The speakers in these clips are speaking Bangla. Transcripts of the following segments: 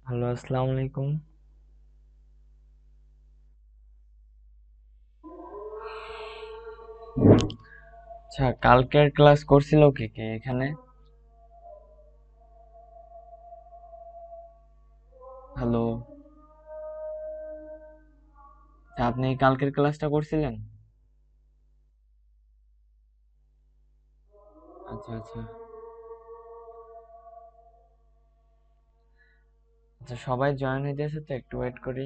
হ্যালো, আসসালামু আলাইকুম। আচ্ছা, কালকের ক্লাস করছিল কে কে এখানে? হ্যালো, আচ্ছা, আপনি কালকের ক্লাসটা করছিলেন? আচ্ছা আচ্ছা আচ্ছা, সবাই জয়েন হইতেছে তো, একটু ওয়েট করি।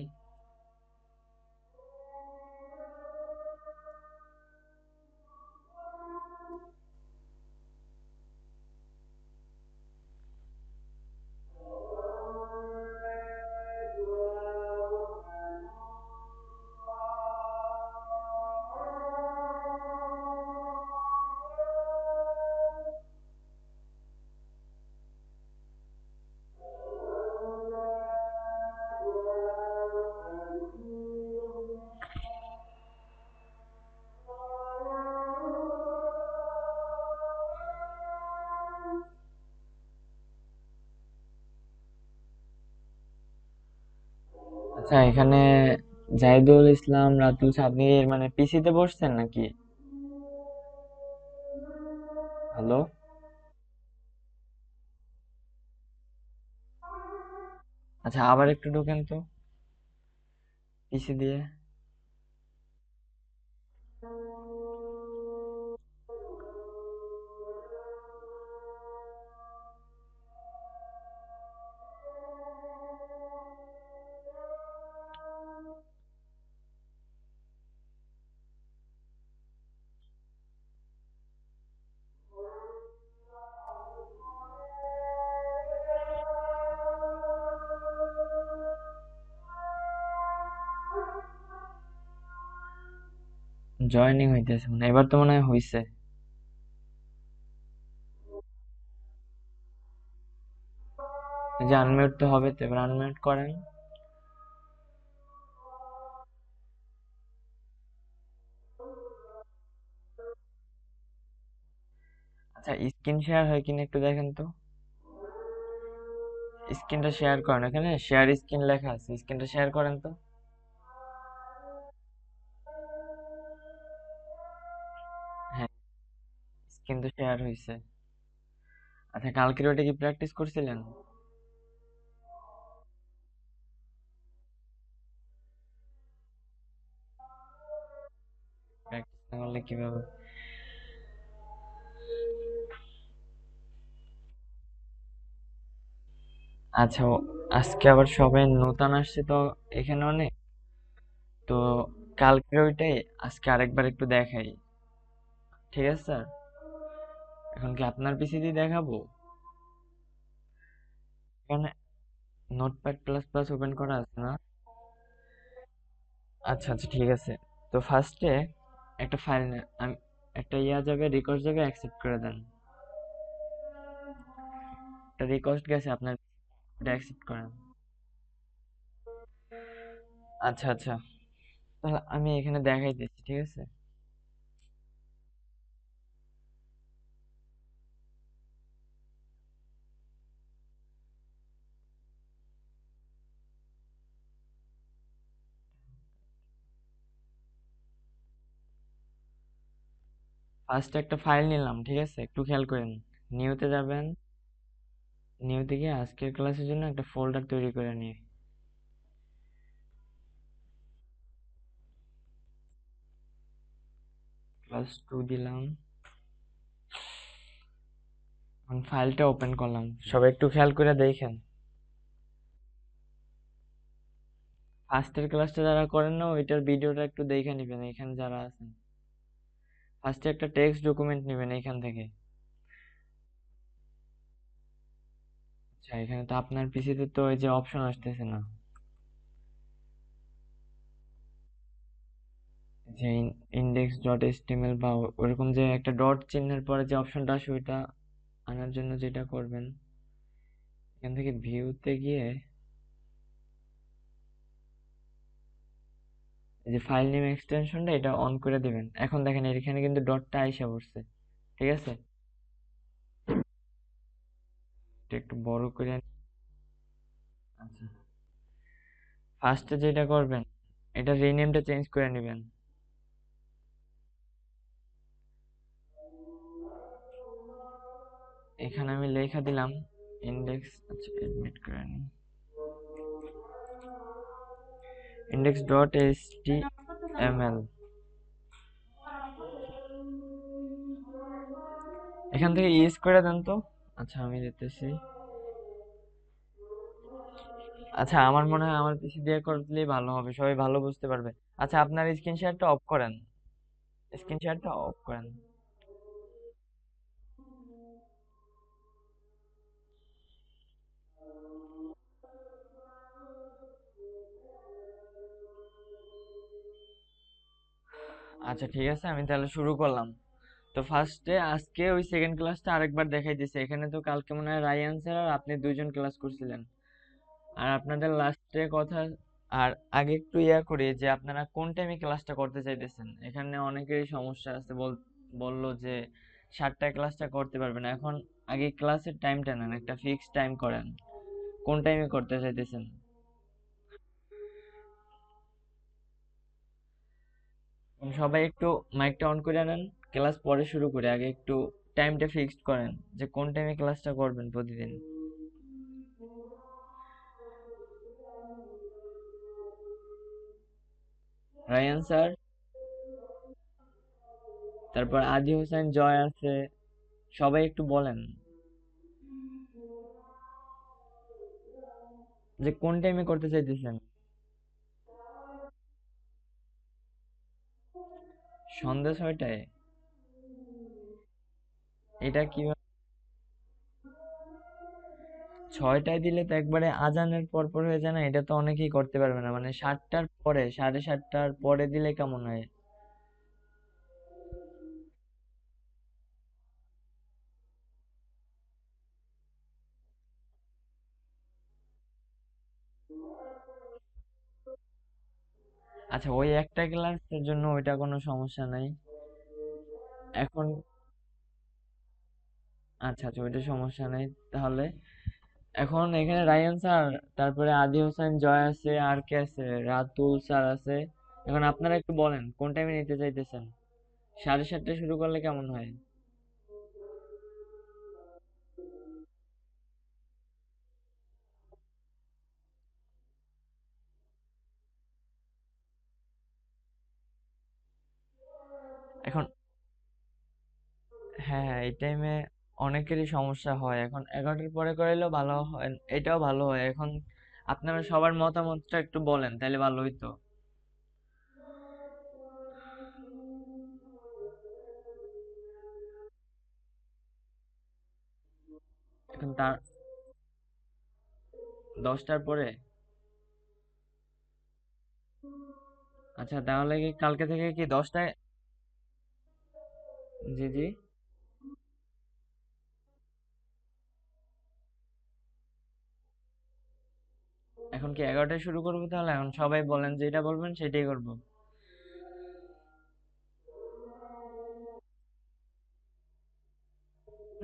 আচ্ছা, এখানে জাহিদুল ইসলাম, রাতুল সাবির মানে পিসিতে বসছেন নাকি? হ্যালো, আচ্ছা, আবার একটু ঢোকেন তো পিসি দিয়ে। জয়েনিং হইতেছে, মানে এবার তো মনে হয় হইছে। এই যে আনমিউট তো হবে, তো এবার আনমিউট করেন। আচ্ছা, স্ক্রিন শেয়ার হয় কিনা একটু দেখেন তো। স্ক্রিনটা শেয়ার করেন, এখানে শেয়ার স্ক্রিন লেখা আছে, স্ক্রিনটা শেয়ার করেন তো। হ্যাঁ, স্ক্রিন তো শেয়ার হয়েছে। আচ্ছা, কালকের ওটা কি প্র্যাকটিস করছিলেন? প্র্যাকটিস না করলে কিভাবে? আচ্ছা, আজকে আবার সবাই নতুন আসছে তো এখানে অনেক, তো কালকের ওইটাই আজকে আরেকবার একটু দেখাই। ঠিক আছে স্যার, এখন কি আপনার পিসি দিয়ে দেখাবো? এখানে নোটপ্যাড প্লাস প্লাস ওপেন করা আছে না? আচ্ছা আচ্ছা, ঠিক আছে। তো ফার্স্টে একটা ফাইল, আমি একটা যাবে, রিকোয়েস্ট যাবে, অ্যাকসেপ্ট করে দেন। একটা রিকোয়েস্ট গেছে আপনার, এটা অ্যাকসেপ্ট করেন। আচ্ছা আচ্ছা, তাহলে আমি এখানে দেখাই দিচ্ছি, ঠিক আছে? ফার্স্ট একটা ফাইল নিলাম, ঠিক আছে? একটু খেয়াল করেন। নিউতে যাবেন, নিউতে গিয়ে আজকের ক্লাসের জন্য একটা ফোল্ডার তৈরি করে নিয়ে ক্লাস 2 দিলাম। এখন ফাইলটা ওপেন করলাম, সবাই একটু খেয়াল করে দেখেন। ফার্স্টের ক্লাসটা যারা করেন না, ওইটার ভিডিওটা একটু দেখে নেবেন এখানে যারা আছেন। ফার্স্টে একটা টেক্সট ডকুমেন্ট নেবেন এখান থেকে। আচ্ছা, এখানে তো আপনার পিসিতে তো ওই যে অপশন আসতেছে না, যে ইন্ডেক্স ডট এইচটিএমএল বা ওরকম যে একটা ডট চিহ্নের পরে যে অপশনটা আসে, ওইটা আনার জন্য যেটা করবেন, এখান থেকে ভিউতে গিয়ে এই যে ফাইল নেম এক্সটেনশনটা এটা অন করে দিবেন। এখন দেখেন এখানে কিন্তু ডটটা আইসা পড়ছে, ঠিক আছে? এটা একটু বড় করে আচ্ছা, ফার্স্টে যেটা করবেন, এটা রিনেমটা চেঞ্জ করে নেবেন। এখানে আমি লেখা দিলাম ইন্ডেক্স। আচ্ছা, এডমিট করে নিই, ইন্ডেক্স ডট এইচটিএমএল। এখান থেকে ইউজ করে দেন তো। আচ্ছা, আমি দিতেছি। আচ্ছা, আমার মনে হয় আমার পিসি দিয়ে করলেই ভালো হবে, সবাই ভালো বুঝতে পারবে। আচ্ছা, আপনার স্ক্রিন শেয়ারটা অফ করেন, স্ক্রিন শেয়ারটা অফ করেন। আচ্ছা, ঠিক আছে, আমি তাহলে শুরু করলাম। তো ফার্স্টে আজকে ওই সেকেন্ড ক্লাসটা আরেকবার দেখাইতেছে। এখানে তো কালকে মনে হয় রায়ান স্যার আর আপনি দুইজন ক্লাস করছিলেন। আর আপনাদের লাস্টে কথা, আর আগে একটু করি যে আপনারা কোন টাইমে ক্লাসটা করতে চাইতেছেন। এখানে অনেকেরই সমস্যা আছে, বললো যে 7টায় ক্লাসটা করতে পারবে না। এখন আগে ক্লাসের টাইমটা নেন, একটা ফিক্সড টাইম করেন, কোন টাইমে করতে চাইতেছেন। সবাই একটু মাইকটা অন করে নেন, ক্লাস পরে শুরু করে আগে একটু টাইমটা ফিক্সড করেন যে কোন টাইমে ক্লাসটা করবেন প্রতিদিন। রায়ান স্যার, তারপর আদি হোসেন, জয় আছে, সবাই একটু বলেন যে কোন টাইমে করতে চাইতেছেন। সন্ধ্যা 6টায়? এটা কিভাবে? 6টায় দিলে তো একবারে আজানের পর পর হয়ে যায় না, এটা তো অনেকেই করতে পারবে না। মানে 7টার পরে, 7:30টার পরে দিলে কেমন হয়? আচ্ছা, ওই একটা ক্লাসের জন্য ওইটা কোনো সমস্যা নাই এখন। আচ্ছা আচ্ছা, ওইটা সমস্যা নেই তাহলে। এখন এখানে রায়ান স্যার, তারপরে আদি হোসেন, জয় আছে, আর কে আছে, রাতুল স্যার আছে। এখন আপনারা একটু বলেন কোন টাইমে নিতে চাইতেছেন। 7:30টায় শুরু করলে কেমন হয়? এখন হ্যাঁ হ্যাঁ, এই টাইমে অনেকেরই সমস্যা হয়। এখন 11টার পরে করাইলেও ভালো হয়, এটাও ভালো হয়। এখন আপনারা সবার মতামতটা একটু বলেন, তাহলে ভালো হইতো। এখন তার 10টার পরে? আচ্ছা, তাহলে কি কালকে থেকে কি 10টায়? জি জি। এখন কি 11টায় শুরু করবো তাহলে? এখন সবাই বলেন, যেটা বলবেন সেটাই করবো।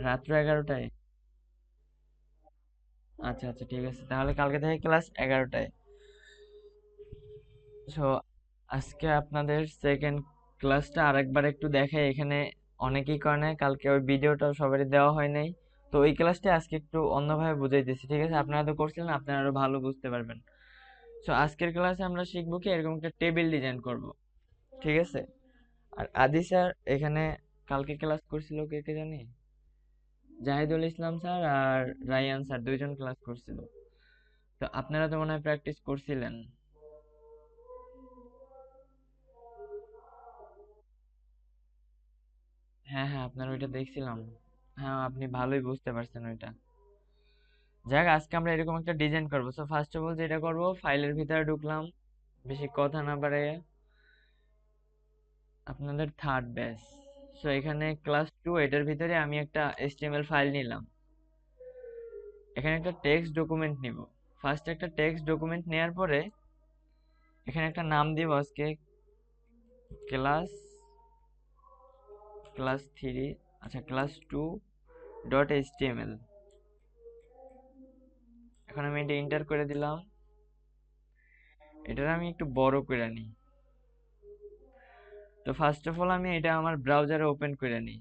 রাত্র 11টায়? আচ্ছা আচ্ছা, ঠিক আছে, তাহলে কালকে থেকে ক্লাস 11টায়। সো আজকে আপনাদের সেকেন্ড ক্লাসটা আরেকবার একটু দেখাই। এখানে অনেকেই করে নাই, কালকে ওই ভিডিওটাও সবারই দেওয়া হয় নাই। তো ওই ক্লাসটা আজকে একটু অন্যভাবে বুঝাইতেছি, ঠিক আছে? আপনারা তো করছিলেন, আপনারা আরো ভালো বুঝতে পারবেন। সো আজকের ক্লাসে আমরা শিখবো কি, এরকম একটা টেবিল ডিজাইন করব, ঠিক আছে? আর আদি স্যার এখানে কালকে ক্লাস করছিল, কে কে জানি, জাহিদুল ইসলাম স্যার আর রায়ান স্যার দুইজন ক্লাস করছিল। তো আপনারা তো মনে হয় প্র্যাকটিস করছিলেন। হ্যাঁ হ্যাঁ, আপনার ওইটা দেখছিলাম। হ্যাঁ, আপনি ভালোই বুঝতে পারছেন ওইটা। যাক, আজকে আমরা এরকম একটা ডিজাইন করবো। সো ফার্স্ট অফ অল যেটা করবো, ফাইলের ভিতরে ঢুকলাম, বেশি কথা না বাড়াইয়া। আপনাদের থার্ড ব্যাচ। সো এখানে ক্লাস 2, এটার ভিতরে আমি একটা HTML ফাইল নিলাম। এখানে একটা টেক্সট ডকুমেন্ট নিব। ফার্স্ট একটা টেক্সট ডকুমেন্ট নেওয়ার পরে এখানে একটা নাম দিব আজকে, ক্লাস ক্লাস 3, আচ্ছা, ক্লাস 2 ডট এইচটিএমএল। এখন আমি এটা এন্টার করে দিলাম। এটার আমি একটু বড় করে নিই। তো ফার্স্ট অফ অল আমি এটা আমার ব্রাউজারে ওপেন করে নিই।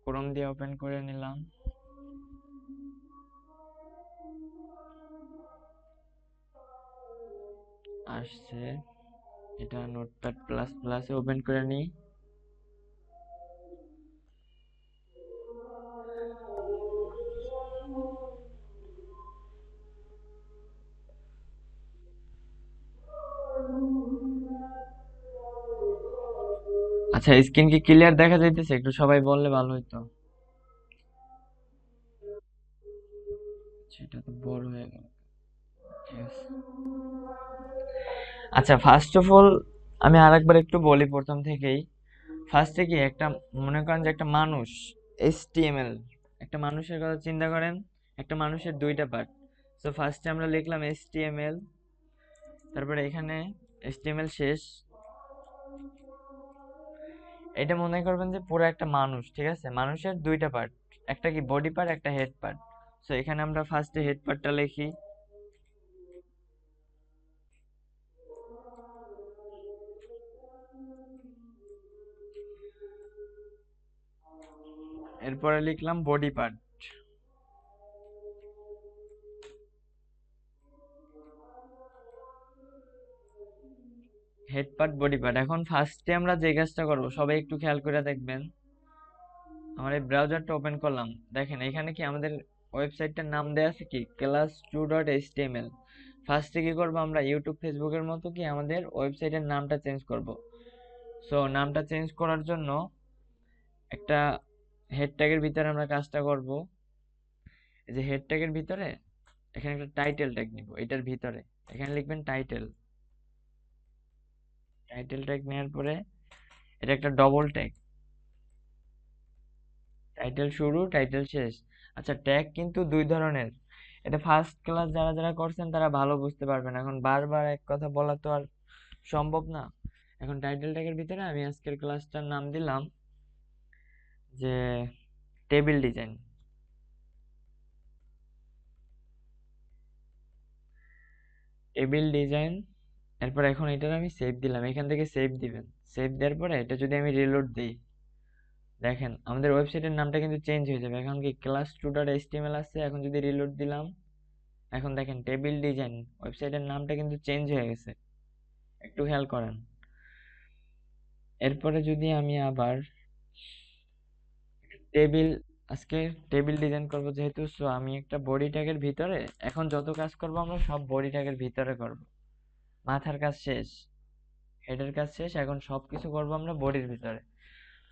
ক্রোম দিয়ে ওপেন করে নিলাম। আসছে, এটা নোটপ্যাড প্লাস প্লাসে ওপেন করে নিই। আচ্ছা, স্ক্রিন কি ক্লিয়ার দেখা যাইতেছে? একটু সবাই বললে ভালো হইতো। সেটা তো বড় হয়ে গেল। ঠিক আছে। আচ্ছা, ফার্স্ট অফ অল আমি আরেকবার একটু বলি প্রথম থেকেই। ফার্স্টে কি একটা, মনে করেন যে একটা মানুষ, HTML, একটা মানুষের কথা চিন্তা করেন। একটা মানুষের দুইটা পার্ট। তো ফার্স্টে আমরা লিখলাম HTML, তারপরে এখানে HTML শেষ। এটা মনে করবেন যে পুরো একটা মানুষ, ঠিক আছে? মানুষের দুইটা পার্ট, একটা কি বডি পার্ট, একটা হেড পার্ট। তো এখানে আমরা ফার্স্টে হেড পার্টটা লিখি। এরপরে লিখলাম body part. Head part, body part. এখন ফার্স্টে আমরা যে কাজটা করব, সবাই একটু খেয়াল করে দেখবেন। আমার এই ব্রাউজারটা ওপেন করলাম, দেখেন এখানে কি আমাদের ওয়েবসাইটটার নাম দেয়া আছে কি class2.html। ফার্স্টে কি করব, আমরা ইউটিউব ফেসবুকের মতো কি আমাদের ওয়েবসাইটের নামটা চেঞ্জ করব। সো নামটা চেঞ্জ করার জন্য একটা হেড ট্যাগের ভিতরে আমরা কাজটা করব। এই যে হেড ট্যাগের ভিতরে এখানে একটা টাইটেল ট্যাগ নিব, এটার ভিতরে এখানে লিখবেন টাইটেল। টাইটেল ট্যাগ নেওয়ার পরে এটা একটা ডবল ট্যাগ, টাইটেল শুরু টাইটেল শেষ। আচ্ছা, ট্যাগ কিন্তু দুই ধরনের। এটা ফার্স্ট ক্লাস যারা যারা করছেন তারা ভালো বুঝতে পারবেন, এখন বারবার এক কথা বলা তো আর সম্ভব না। এখন টাইটেল ট্যাগের ভিতরে আমি আজকের ক্লাসটার নাম দিলাম যে টেবিল ডিজাইন। Table design. এরপর এখন এটার আমি সেভ দিলাম, এখান থেকে সেভ দিবেন। সেভ দেওয়ার পরে এটা যদি আমি রিলোড দিই, দেখেন আমাদের ওয়েবসাইটের নামটা কিন্তু চেঞ্জ হয়ে যাবে। এখন কি class2.html আছে, এখন যদি রিলোড দিলাম, এখন দেখেন টেবিল ডিজাইন ওয়েবসাইটের নামটা কিন্তু চেঞ্জ হয়ে গেছে। একটু খেয়াল করেন। এরপরে যদি আমি আবার টেবিল, আজকে টেবিল ডিজাইন করব যেহেতু, সো আমি একটা বডি ট্যাগের ভিতরে, এখন যত কাজ করব আমরা সব বডি ট্যাগের ভিতরে করব। মাথার কাজ শেষ, হেডের কাজ শেষ, এখন সবকিছু করব আমরা বডির ভিতরে।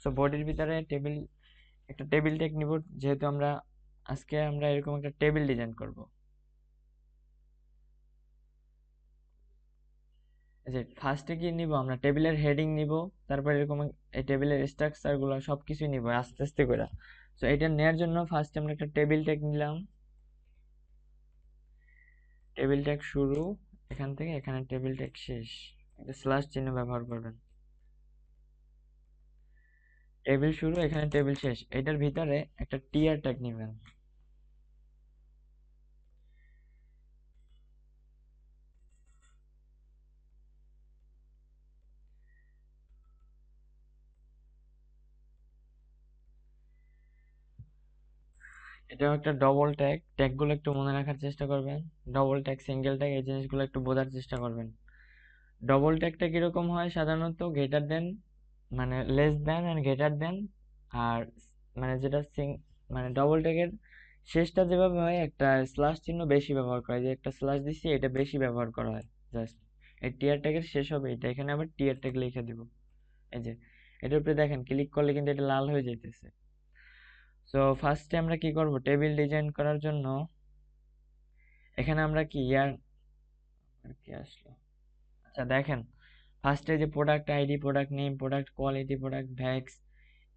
সো বডির ভিতরে টেবিল, একটা টেবিল ট্যাগ নিব, যেহেতু আমরা আজকে আমরা এরকম একটা টেবিল ডিজাইন করব। এই যে ফার্স্টে কি নিব, আমরা টেবিলের হেডিং নিব, তারপর এরকম এই টেবিলের স্ট্রাকচার গুলো সবকিছু নিব আস্তে আস্তে করে। তো এটা নেয়ার জন্য ফার্স্টে আমরা একটা টেবিল ট্যাগ নিলাম। টেবিল ট্যাগ শুরু এখান থেকে, এখানে টেবিল ট্যাগ শেষ, একটা স্ল্যাশ চিহ্ন ব্যবহার করবেন। টেবিল শুরু এখানে টেবিল শেষ, এটার ভিতরে একটা টিয়ার ট্যাগ নেবেন। এটাও একটা ডবল ট্যাগ, ট্যাগ গুলো একটু মনে রাখার চেষ্টা করবেন। ডবল ট্যাগ, সিঙ্গেল ট্যাগ, এই জিনিসগুলো একটু বোঝার চেষ্টা করবেন। ডবল ট্যাগটা কিরকম হয় সাধারণত, গ্রেটার দেন, মানে less than and greater than. আর মানে যেটা মানে ডবল ট্যাগের শেষটা যেভাবে হয়, একটা স্ল্যাশ চিহ্ন বেশি ব্যবহার করা হয়, যে একটা স্ল্যাশ দিচ্ছি এটা বেশি ব্যবহার করা হয়। জাস্ট এই টিয়ার ট্যাগের শেষ হবে এটা, এখানে আবার টিয়ার ট্যাগ লিখে দিব। এই যে এটার উপরে দেখেন ক্লিক করলে কিন্তু এটা লাল হয়ে যাইতেছে। সো ফার্স্টে আমরা কি করব, টেবিল ডিজাইন করার জন্য এখানে আমরা কি আর কি আসলো। আচ্ছা দেখেন, ফার্স্টে যে product ID, product name, product quality, product Vax,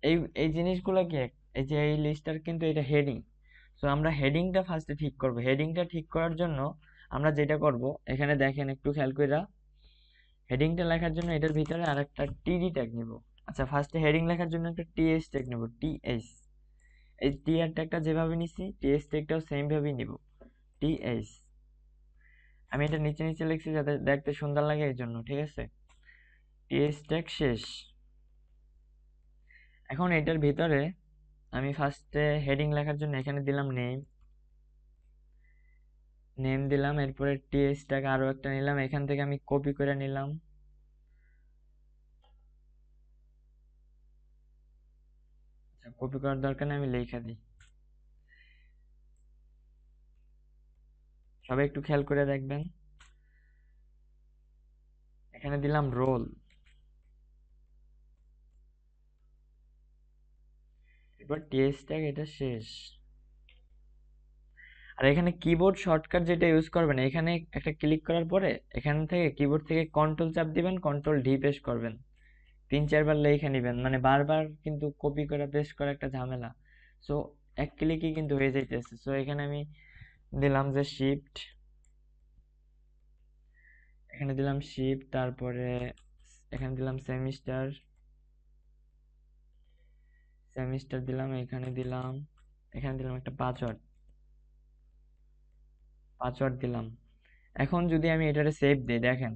এই এই জিনিসগুলো কি এই যে এই লিস্টটার কিন্তু এটা হেডিং। সো আমরা হেডিংটা ফার্স্টে ঠিক করব। হেডিংটা ঠিক করার জন্য আমরা যেটা করব, এখানে দেখেন একটু খেয়াল কইরা, হেডিংটা লেখার জন্য এটার ভিতরে আরেকটা টিডি ট্যাগ নিব। আচ্ছা, ফার্স্টে হেডিং লেখার জন্য একটা টিএস ট্যাগ নেব, টিএস। এই টিআর ট্যাগটা যেভাবে নিছি টিএস ট্যাগটাও সেম ভাবেই নিব, টিএস। আমি এটা নিচে নিচে লিখছি যাতে দেখতে সুন্দর লাগে এই জন্য, ঠিক আছে। টিএস ট্যাগ শেষ। এখন এটার ভিতরে আমি ফার্স্টে হেডিং লেখার জন্য এখানে দিলাম নেম, নেম দিলাম, এরপরে টিএস ট্যাগ আরো একটা নিলাম, এখান থেকে আমি কপি করে নিলাম। কপি করার দরকার নেই, আমি লেখা দিই। সবাই একটু খেয়াল করে দেখবেন, এখানে দিলাম রোল, এবার টিএস ট্যাগ এটা শেষ। আর এখানে কিবোর্ড শর্টকাট যেটা ইউজ করবেন, এখানে একটা ক্লিক করার পরে এখান থেকে কিবোর্ড থেকে কন্ট্রোল চাপ দিবেন, কন্ট্রোল ডি পেস্ট করবেন, 3-4 বার লেখা নিবেন, মানে বারবার কিন্তু কপি করে পেস্ট করা একটা ঝামেলা। সো এক ক্লিকই কিন্তু হয়ে যাইতেছে। সো এখানে আমি দিলাম যে শিফট, এখানে দিলাম শিফট, তারপরে এখানে দিলাম সেমিস্টার, সেমিস্টার দিলাম, এখানে দিলাম, এখানে দিলাম একটা পাসওয়ার্ড, পাসওয়ার্ড দিলাম। এখন যদি আমি এটারে সেভ দিই, দেখেন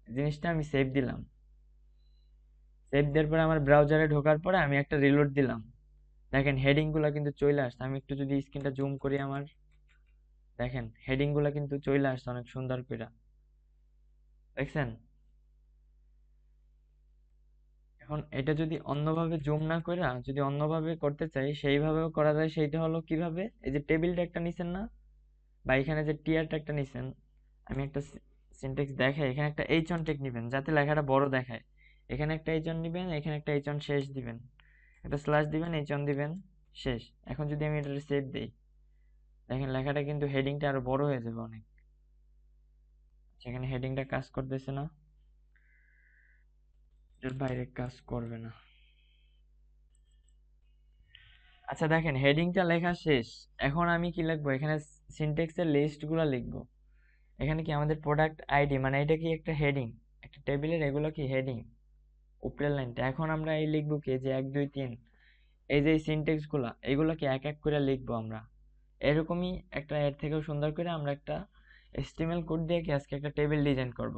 জিনিসটা আমি সেভ দিলাম, সেভ দেওয়ার পরে আমার ব্রাউজারে ঢোকার পরে আমি একটা রিলোড দিলাম, দেখেন হেডিং গুলা কিন্তু চলে আসছে। আমি একটু যদি স্ক্রিনটা জুম করি আমার, দেখেন হেডিং গুলা কিন্তু চলে আসছে অনেক সুন্দর করে, দেখছেন। এখন এটা যদি অন্যভাবে জুম না করে যদি অন্যভাবে করতে চাই, সেইভাবেও করা যায়। সেইটা হলো কিভাবে, এই যে টেবিলটা একটা নিছেন না, বা এখানে যে টিয়ারটা একটা নিছেন, আমি একটা সিনট্যাক্স দেখাই, এখানে একটা এইচ অন টেক নিবেন যাতে লেখাটা বড় দেখায়। এখানে একটা এইচ অন নিবেন, এখানে একটা এইচ অন শেষ দিবেন, একটা স্ল্যাশ দিবেন, এইচ অন দিবেন, শেষ। এখন যদি আমি এটা সেভ দিই, দেখেন লেখাটা কিন্তু হেডিংটা আরো বড় হয়ে যাবে অনেক। সেখানে হেডিংটা কাজ করতেছে না, এর বাইরে কাজ করবে না। আচ্ছা দেখেন হেডিংটা লেখা শেষ। এখন আমি কি লিখবো, এখানে সিনট্যাক্সের লিস্ট গুলা লিখবো। এখানে কি আমাদের প্রোডাক্ট আইডি, মানে এটা কি একটা হেডিং, একটা টেবিলের, এগুলো কি হেডিং, উপরের লাইনটা। এখন আমরা এই লিখবো কি, যে 1 2 3, এই যে সিনট্যাক্স গুলা এগুলো কি এক এক করে লিখবো আমরা। এরকমই একটা এর থেকেও সুন্দর করে আমরা একটা HTML কোড দিয়ে কি আজকে একটা টেবিল ডিজাইন করব।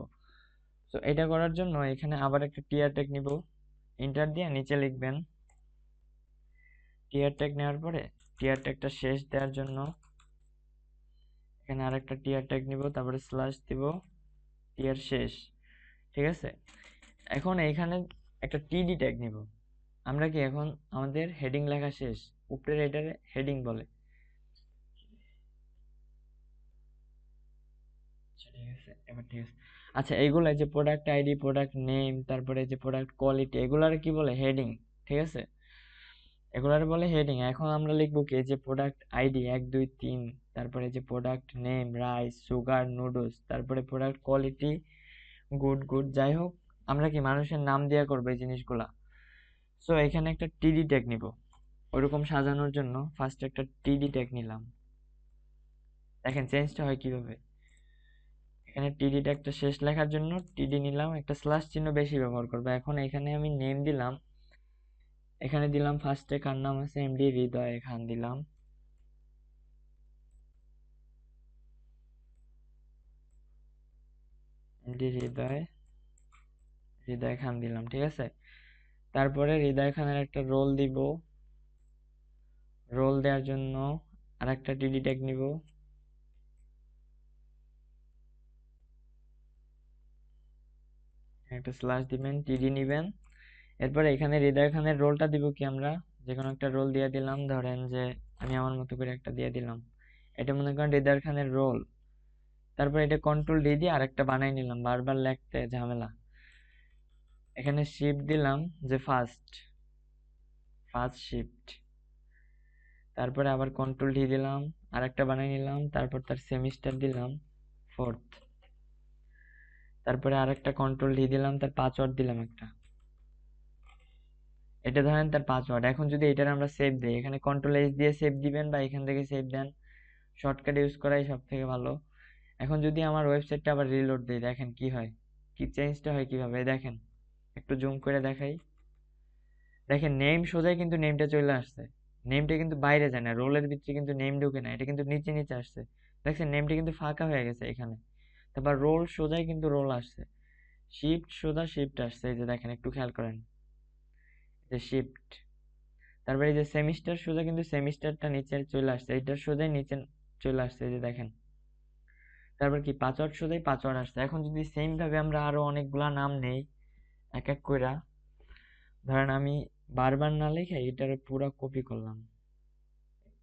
তো এটা করার জন্য এখানে আবার একটা টিয়ার ট্যাগ নিব, এন্টার দিয়ে নিচে লিখবেন। টিয়ার ট্যাগ নেওয়ার পরে টিয়ার ট্যাগটা শেষ দেওয়ার জন্য এখানে আরেকটা টিয়ার ট্যাগ নিব, তারপরে স্ল্যাশ দিব, টিয়ার শেষ, ঠিক আছে। এখন এখানে একটা টিডি ট্যাগ নিব। আমরা কি এখন আমাদের হেডিং লেখা শেষ, উপরের এটারে হেডিং বলে। আচ্ছা ঠিক আছে, এবার ঠিক আছে। আচ্ছা এইগুলা যে প্রোডাক্ট আইডি, প্রোডাক্ট নেম, তারপরে যে প্রোডাক্ট কোয়ালিটি, এগুলার কি বলে, হেডিং, ঠিক আছে। এগুলার বলে হেডিং। এখন আমরা লিখবো কি, যে প্রোডাক্ট আইডি 1 2 3, তারপরে যে product name rice sugar noodles, তারপরে প্রোডাক্ট কোয়ালিটি গুড গুড, যাই হোক আমরা কি মানুষের নাম দিয়া করবো এই জিনিসগুলা। সো এখানে একটা টিডি ট্যাগ নিব, ওইরকম সাজানোর জন্য ফার্স্ট একটা টিডি ট্যাগ নিলাম। দেখেন চেঞ্জটা হয় কিভাবে, এখানে টিডি ট্যাগটা শেষ লেখার জন্য টিডি নিলাম, একটা স্ল্যাশ চিহ্ন বেশি ব্যবহার করবো। এখন এখানে আমি নেম দিলাম, এখানে দিলাম ফার্স্টে কার নাম আছে, এমডি হৃদয় খান দিলাম, এমডি হৃদয়, হৃদয় খান দিলাম, ঠিক আছে। তারপরে হৃদয় খানের একটা রোল দিব, রোল দেওয়ার জন্য আর একটা টিডি ট্যাগ নিব, একটা স্ল্যাশ দিবেন, টিডি নিবেন। এরপরে এখানে হৃদয় খানের রোলটা দিব কি, আমরা যে কোনো একটা রোল দিয়ে দিলাম, ধরেন যে আমি আমার মতো করে একটা দিয়ে দিলাম, এটা মনে করেন হৃদয় খানের রোল। তারপর এটা কন্ট্রোল ডি দিয়ে আরেকটা বানাই নিলাম, বারবার লিখতে ঝামেলা। এখানে শিফট দিলাম, যে ফার্স্ট, ফার্স্ট শিফট, তারপরে আবার কন্ট্রোল ডি দিলাম, আরেকটা বানাই নিলাম, তারপর তার সেমিস্টার দিলাম ফোর্থ, তারপরে আরেকটা কন্ট্রোল ডি দিলাম, তার পাসওয়ার্ড দিলাম একটা, এটা ধরেন তার পাসওয়ার্ড। এখন যদি এটার আমরা সেভ দিই, এখানে কন্ট্রোল এইচ দিয়ে সেভ দিবেন বা এখান থেকে সেভ দেন, শর্টকাট ইউজ করাই সব থেকে ভালো। এখন যদি আমার ওয়েবসাইটটা আবার রিলোড দিই, দেখেন কি হয়, কি চেঞ্জটা হয় কিভাবে, দেখেন একটু জুম করে দেখাই, দেখেন নেম সোজাই কিন্তু নেমটা চলে আসছে। নেমটা কিন্তু বাইরে যায় না, রোলের ভিতরে কিন্তু নেম ঢুকে না, এটা কিন্তু নিচে নিচে আসছে। দেখছেন নেমটা কিন্তু ফাঁকা হয়ে গেছে এখানে। তারপর রোল সোজাই কিন্তু রোল আসছে, শিফট সোজা শিফট আসছে, এই যে দেখেন একটু খেয়াল করেন, যে শিফট। তারপরে এই যে সেমিস্টার সোজা কিন্তু সেমিস্টারটা নিচে চলে আসছে, এইটার সোজাই নিচে চলে আসছে, এই যে দেখেন। তারপর কি পাসওয়ার্ড সোজাই পাসওয়ার্ড আসছে। এখন যদি সেম ভাবে আমরা আরো অনেকগুলা নাম নেই এক এক কইরা, ধরেন আমি বারবার না লিখে এটার পুরো কপি করলাম,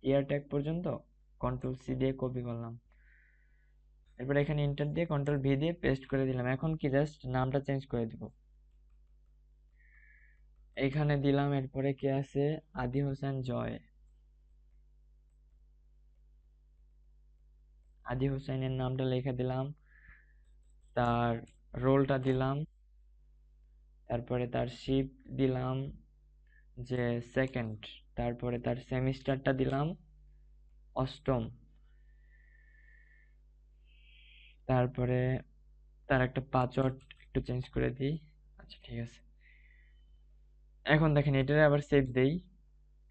ইয়ার ট্যাগ পর্যন্ত কন্ট্রোল সি দিয়ে কপি করলাম, এরপর এখানে এন্টার দিয়ে কন্ট্রোল ভি দিয়ে পেস্ট করে দিলাম। এখন কি জাস্ট নামটা চেঞ্জ করে দিব, এখানে দিলাম। এরপরে কি আছে, আদি হোসেন জয়, আদি হোসেনের নামটা লিখে দিলাম, তার রোলটা দিলাম, তারপরে তার শিফট দিলাম যে সেকেন্ড, তারপরে তার সেমিস্টারটা দিলাম অষ্টম, তারপরে তার একটা পাসওয়ার্ড একটু চেঞ্জ করে দিই। আচ্ছা ঠিক আছে, এখন দেখেন এটার আবার সেভ দেই,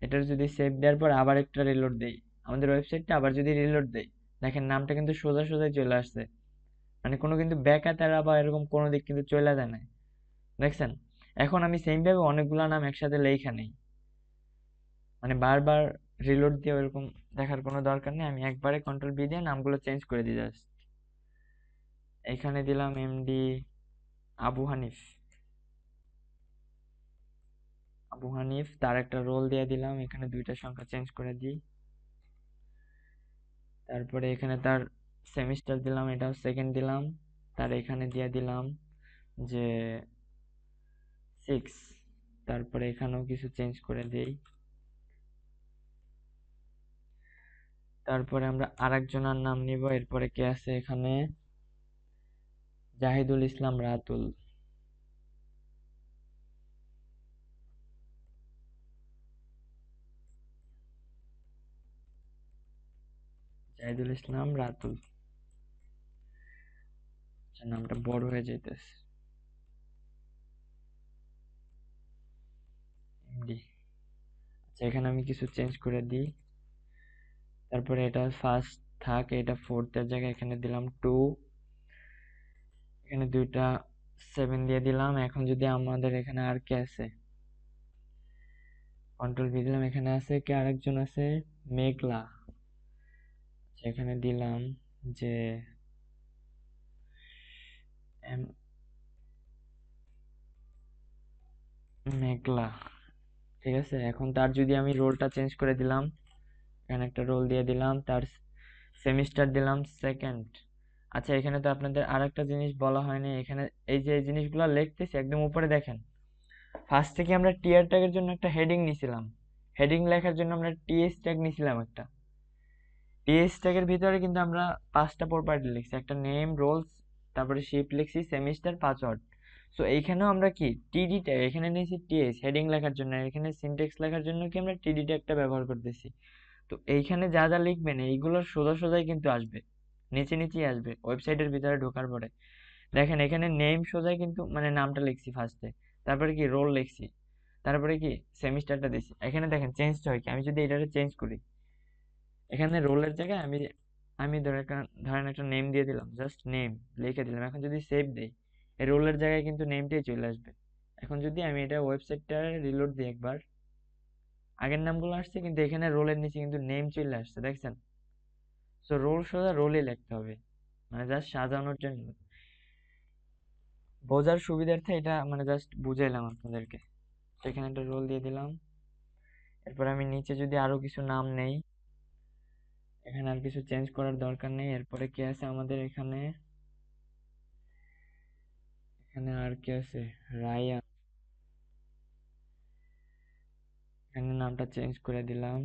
এটার যদি সেভ দেওয়ার পর আবার একটা রিলোড দেই, আমাদের ওয়েবসাইটটা আবার যদি রিলোড দেই, দেখেন নামটা কিন্তু সোজা সোজা চলে আসছে, মানে কোনো কিন্তু ব্যাকাতারা বা এরকম কোনো দিক কিন্তু চলে যায় না, দেখছেন। এখন আমি সেম ভাবে অনেকগুলা নাম একসাথে লেখা নেই, মানে বারবার রিলোড দিয়ে ওরকম দেখার কোনো দরকার নেই, আমি একবারে কন্ট্রোল বি দিয়ে নামগুলো চেঞ্জ করে দিই জাস্ট। এখানে দিলাম এমডি আবু হানিফ, আবু হানিফ, তার একটা রোল দিয়ে দিলাম, এখানে দুইটা সংখ্যা চেঞ্জ করে দিই। তারপরে এখানে তার সেমিস্টার দিলাম, এটাও সেকেন্ড দিলাম, তার এখানে দিয়ে দিলাম যে 6, তারপরে এখানেও কিছু চেঞ্জ করে দিই। তারপরে আমরা আরেকজনের নাম নিব, এরপরে কে আছে এখানে, জাহিদুল ইসলাম রাতুল, জাহিদুল ইসলাম রাতুল, আচ্ছা, নামটা বড় হয়ে যাইতেছে, এমডি। আচ্ছা এখানে আমি কিছু চেঞ্জ করে দিই, তারপরে এটা ফার্স্ট থাক, এটা ফোর্থের জায়গায় এখানে দিলাম 2, এখানে দুইটা 7 দিয়ে দিলাম। এখন যদি আমাদের এখানে আর কে আছে, কন্ট্রোল ভি দিলাম, এখানে আছে কে, আরেকজন আছে মেঘলা, আচ্ছা, এখানে দিলাম যে মেঘলা, ঠিক আছে। এখন তার যদি আমি রোলটা চেঞ্জ করে দিলাম, এখানে একটা রোল দিয়ে দিলাম, তার সেমিস্টার দিলাম সেকেন্ড। আচ্ছা এখানে তো আপনাদের আরেকটা জিনিস বলা হয়নি, এখানে এই যে এই জিনিসগুলো লিখতেছি একদম উপরে দেখেন, ফার্স্ট থেকে আমরা টিয়ার ট্যাগের জন্য একটা হেডিং নিছিলাম, হেডিং লেখার জন্য আমরা টিএস ট্যাগ নিছিলাম একটা, টিএস ট্যাগের ভিতরে কিন্তু আমরা 5টা প্রপার্টি লিখছি, একটা নেম, রোলস, তারপরে শিফট লিখছি, সেমিস্টার, পাসওয়ার্ড। সো এইখানেও আমরা কি টিডি ট্যাগ এখানে নিয়েছি, টিএস হেডিং লেখার জন্য, এখানে সিনট্যাক্স লেখার জন্য কি আমরা টিডি ট্যাগটা ব্যবহার করতেছি। তো এইখানে যা যা লিখবেন এইগুলোর সোজা সোজাই কিন্তু আসবে, নিচে নিচেই আসবে ওয়েবসাইটের ভিতরে ঢোকার পরে। দেখেন এখানে নেম সোজাই কিন্তু মানে নামটা লিখছি ফার্স্টে, তারপরে কি রোল লিখছি, তারপরে কি সেমিস্টারটা দিছি। এখানে দেখেন চেঞ্জটা হয় কি, আমি যদি এটাকে চেঞ্জ করি, এখানে রোলের জায়গায় আমি আমি ধরেন একটা নেম দিয়ে দিলাম, জাস্ট নেম লিখে দিলাম। এখন যদি সেভ দেই, এই রোলের জায়গায় কিন্তু নেমটাই চলে আসবে। এখন যদি আমি এটা ওয়েবসাইটটা রিলোড দিই একবার, আগের নামগুলো আসছে কিন্তু এখানে রোলের নিচে কিন্তু নেম চলে আসছে, দেখছেন। সো রোল সোজা রোলই লিখতে হবে, মানে জাস্ট সাজানোর জন্য, বোঝার সুবিধার্থে এটা মানে জাস্ট বুঝাইলাম আপনাদেরকে। তো এখানে একটা রোল দিয়ে দিলাম। এরপর আমি নিচে যদি আরো কিছু নাম নেই, এখানে আর কিছু চেঞ্জ করার দরকার নেই। এরপরে কি আছে আমাদের এখানে, এখানে আর কি আছে, রায়ান, এখানে নামটা চেঞ্জ করে দিলাম,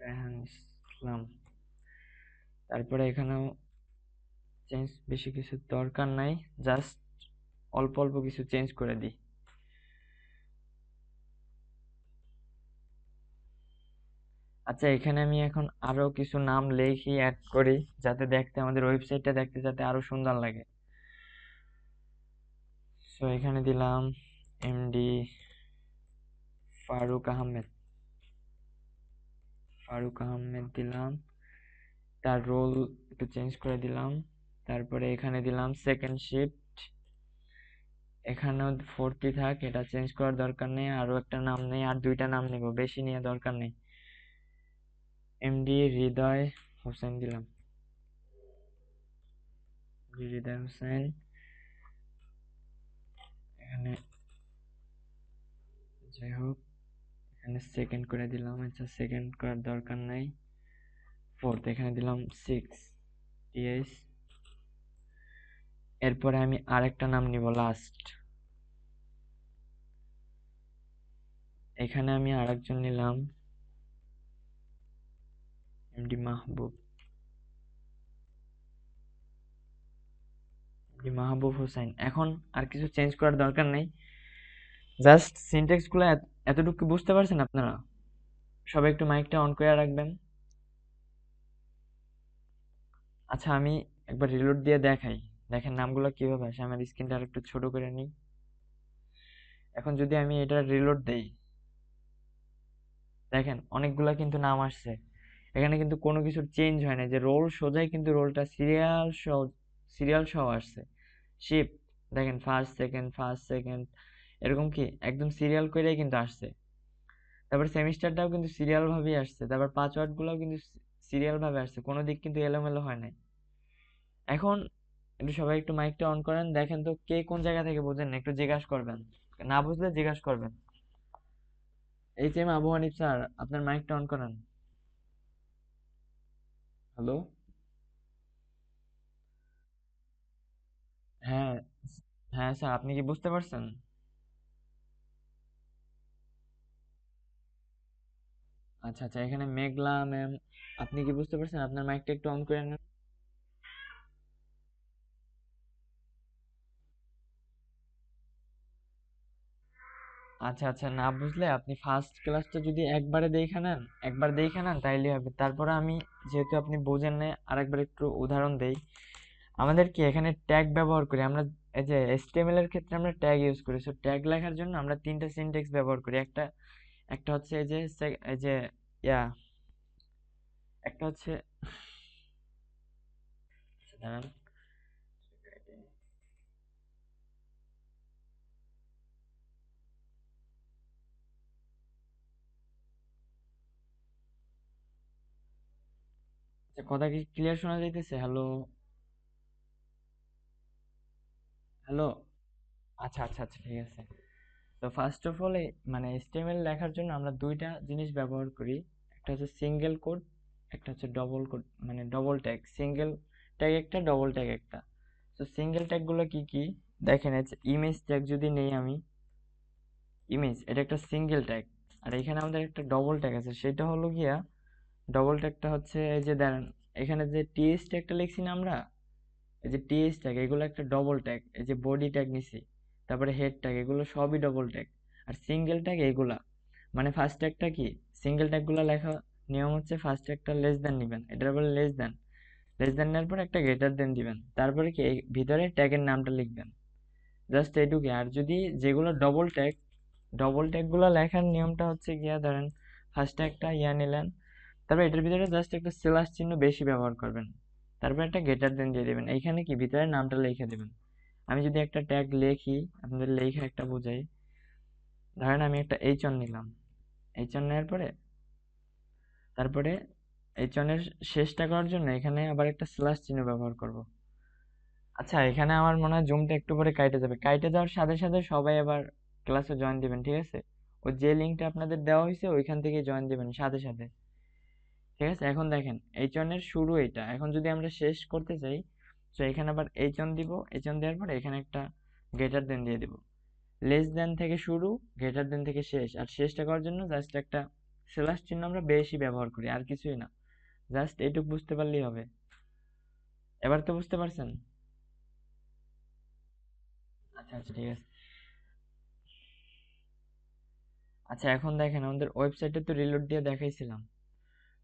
রেহান ইসলাম। তারপরে এখানেও চেঞ্জ বেশি কিছু দরকার নাই, জাস্ট অল্প অল্প কিছু চেঞ্জ করে দিই। আচ্ছা এখানে আমি এখন আরো কিছু নাম লিখি, অ্যাড করি, যাতে দেখতে আমাদের ওয়েবসাইটটা দেখতে যাতে আরো সুন্দর লাগে। সো এখানে দিলাম এমডি ফারুক আহমেদ। দিলাম, তার রোল একটু চেঞ্জ করে দিলাম। তারপরে এখানে দিলাম সেকেন্ড শিফট, এখানেও 40 থাক, এটা চেঞ্জ করার দরকার নেই। আরো একটা নাম নেই, আর দুইটা নাম নিব, বেশি নিয়ে দরকার নেই। এমডি হৃদয় হোসেন দিলাম, হৃদয় হোসেন। এখানে যাই হোক, এখানে সেকেন্ড করে দিলাম। আচ্ছা, সেকেন্ড করার দরকার নাই। ফোর্থ এখানে দিলাম 6 টিএস। এরপরে আমি আরেকটা নাম নিব লাস্ট। এখানে আমি আরেকজন নিলাম এমডি মাহবুব হোসেন। এখন আর কিছু চেঞ্জ করার দরকার নেই, জাস্ট সিনট্যাক্স গুলো এতটুকু বুঝতে পারছেন আপনারা? সবাই একটু মাইকটা অন করে রাখবেন। আচ্ছা, আমি একবার রিলোড দিয়ে দেখাই, দেখেন নামগুলো কিভাবে আসে। আমার স্ক্রিনটা আর একটু ছোট করে নিই। এখন যদি আমি এটা রিলোড দেই, দেখেন অনেকগুলা কিন্তু নাম আসছে। এখানে কিন্তু কোনো কিছু চেঞ্জ হয় না, যে রোল সোজাই কিন্তু রোলটা সিরিয়াল সহ আসছে। শিফট দেখেন ফার্স্ট সেকেন্ড এরকম কি একদম সিরিয়াল করেই কিন্তু আসছে। তারপর সেমিস্টারটাও কিন্তু সিরিয়াল ভাবেই আসছে। তারপর পাসওয়ার্ড গুলোও কিন্তু সিরিয়াল ভাবে আসছে, কোনো দিক কিন্তু এলোমেলো হয় নাই। এখন একটু সবাই একটু মাইকটা অন করেন, দেখেন তো কে কোন জায়গা থেকে বোঝেন না, একটু জিজ্ঞাসা করবেন, না বুঝলে জিজ্ঞাসা করবেন। H M Abu Hanif sir, আপনার মাইকটা অন করেন। হ্যালো। হ্যাঁ, হ্যাঁ স্যার, আপনি কি বুঝতে পারছেন? আচ্ছা আচ্ছা, এখানে মেঘলা ম্যাম, আপনি কি বুঝতে পারছেন? আপনার মাইকটা একটু অন করে নেন। আচ্ছা আচ্ছা, না বুঝলে আপনি ফার্স্ট ক্লাসটা যদি একবার দেখে নেন তাইলে হবে। তারপরে আমি, যেহেতু আপনি বোঝেন না, আরেকবার একটু উদাহরণ দেই। আমাদের কি এখানে ট্যাগ ব্যবহার করি আমরা, এই যে HTML এর ক্ষেত্রে আমরা ট্যাগ ইউজ করি। সো ট্যাগ লেখার জন্য আমরা তিনটা সিনট্যাক্স ব্যবহার করি। একটা একটা হচ্ছে এই যে ইয়া একটা হচ্ছে, দাঁড়ান, আচ্ছা, কথা কি ক্লিয়ার শোনা যাইতেছে? Hello, hello. আচ্ছা আচ্ছা আচ্ছা, ঠিক আছে। তো ফার্স্ট অফ অল, মানে HTML লেখার জন্য আমরা দুইটা জিনিস ব্যবহার করি। একটা হচ্ছে সিঙ্গেল কোড, একটা হচ্ছে ডবল কোড, মানে ডবল ট্যাগ। সিঙ্গেল ট্যাগ একটা, ডবল ট্যাগ একটা। তো সিঙ্গেল ট্যাগ গুলো কি কি দেখেন, ইমেজ ট্যাগ যদি নেই আমি, ইমেজ এটা একটা সিঙ্গেল ট্যাগ। আর এখানে আমাদের একটা ডবল ট্যাগ আছে, সেটা হলো গিয়া, ডবল ট্যাগটা হচ্ছে এই যে দেখেন, এখানে যে টিএস ট্যাগটা লিখছি না আমরা, এই যে টিএস ট্যাগ এগুলো একটা ডবল ট্যাগ। এই যে বডি ট্যাগ নিছি, তারপরে হেড ট্যাগ, এগুলো সবই ডবল ট্যাগ। আর সিঙ্গেল ট্যাগ এগুলা, মানে ফার্স্ট ট্যাগটা কি, সিঙ্গেল ট্যাগ গুলা লেখা নিয়ম হচ্ছে, ফার্স্ট একটা লেস দেন নিবেন, এটার বলে লেস দেন নেওয়ার পর একটা গ্রেটার দেন দিবেন, তারপরে কি এই ভিতরে ট্যাগের নামটা লিখবেন, জাস্ট এইটুকুই। আর যদি যেগুলো ডবল ট্যাগ গুলা লেখার নিয়মটা হচ্ছে গিয়া, ধরেন ফার্স্টে একটা ইয়া নিলেন, তারপর এটার ভিতরে জাস্ট একটা স্ল্যাশ চিহ্ন বেশি ব্যবহার করবেন, তারপর একটা গ্রেটার দেন দিয়ে দিবেন, এইখানে কি ভিতরে নামটা লিখে দিবেন। আমি যদি একটা ট্যাগ লিখি, আপনাদের লেখা একটা বোঝাই, ধরেন আমি একটা এইচ1 নিলাম। এইচ1 নেওয়ার পরে, তারপরে এইচ1 এর শেষটা করার জন্য এখানে আবার একটা স্ল্যাশ চিহ্ন ব্যবহার করব। আচ্ছা, এখানে আমার মনে হয় জুমটা একটু পরে কাইটে যাবে, কাইটে যাওয়ার সাথে সাথে সবাই আবার ক্লাসে জয়েন দিবেন, ঠিক আছে? ওই যে লিঙ্কটা আপনাদের দেওয়া হয়েছে ওইখান থেকে জয়েন দিবেন সাথে সাথে, ঠিক আছে? এখন দেখেন এইচ1 এর শুরু এটা, এখন যদি আমরা শেষ করতে চাই, তো এখানে আবার এইচ1 দিব, এইচ1 দেওয়ার পরে এখানে একটা গ্রেটার দেন দিয়ে দিব। লেস দেন থেকে শুরু, গ্রেটার দেন থেকে শেষ, আর শেষটা করার জন্য জাস্ট একটা স্ল্যাশ চিহ্ন আমরা বেশি ব্যবহার করি, আর কিছুই না। জাস্ট এইটুকু বুঝতে পারলেই হবে। এবার তো বুঝতে পারছেন? আচ্ছা আচ্ছা, ঠিক আছে। আচ্ছা, এখন দেখেন আমাদের ওয়েবসাইটে তো রিলোড দিয়ে দেখাইছিলাম।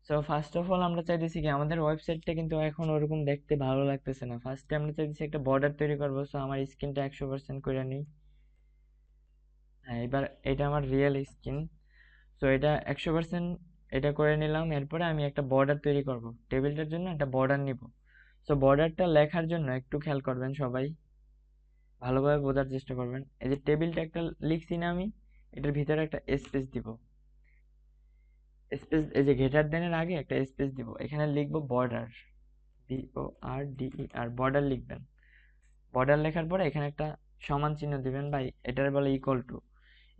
সো ফার্স্ট অফ অল আমরা চাইতেছি কি, আমাদের ওয়েবসাইটটা কিন্তু এখন ওরকম দেখতে ভালো লাগতেছে না। ফার্স্টে আমরা চাইতেছি একটা বর্ডার তৈরি করবো। সো আমার স্ক্রিনটা 100% করে নিই। হ্যাঁ, এবার এটা আমার রিয়েল স্ক্রিন। সো এটা 100% এটা করে নিলাম। এরপরে আমি একটা বর্ডার তৈরি করব, টেবিলটার জন্য একটা বর্ডার নিব। সো বর্ডারটা লেখার জন্য একটু খেয়াল করবেন সবাই, ভালোভাবে বোঝার চেষ্টা করবেন। এই যে টেবিলটা একটা লিখছি না আমি, এটার ভিতরে একটা স্পেস দিব। স্পেস, এই যে গ্রেটার দেনের আগে একটা স্পেস দিব, এখানে লিখবো বর্ডার, BORDER, বর্ডার লিখবেন। বর্ডার লেখার পরে এখানে একটা সমান চিহ্ন দিবেন ভাই, এটার বলে ইকুয়াল টু।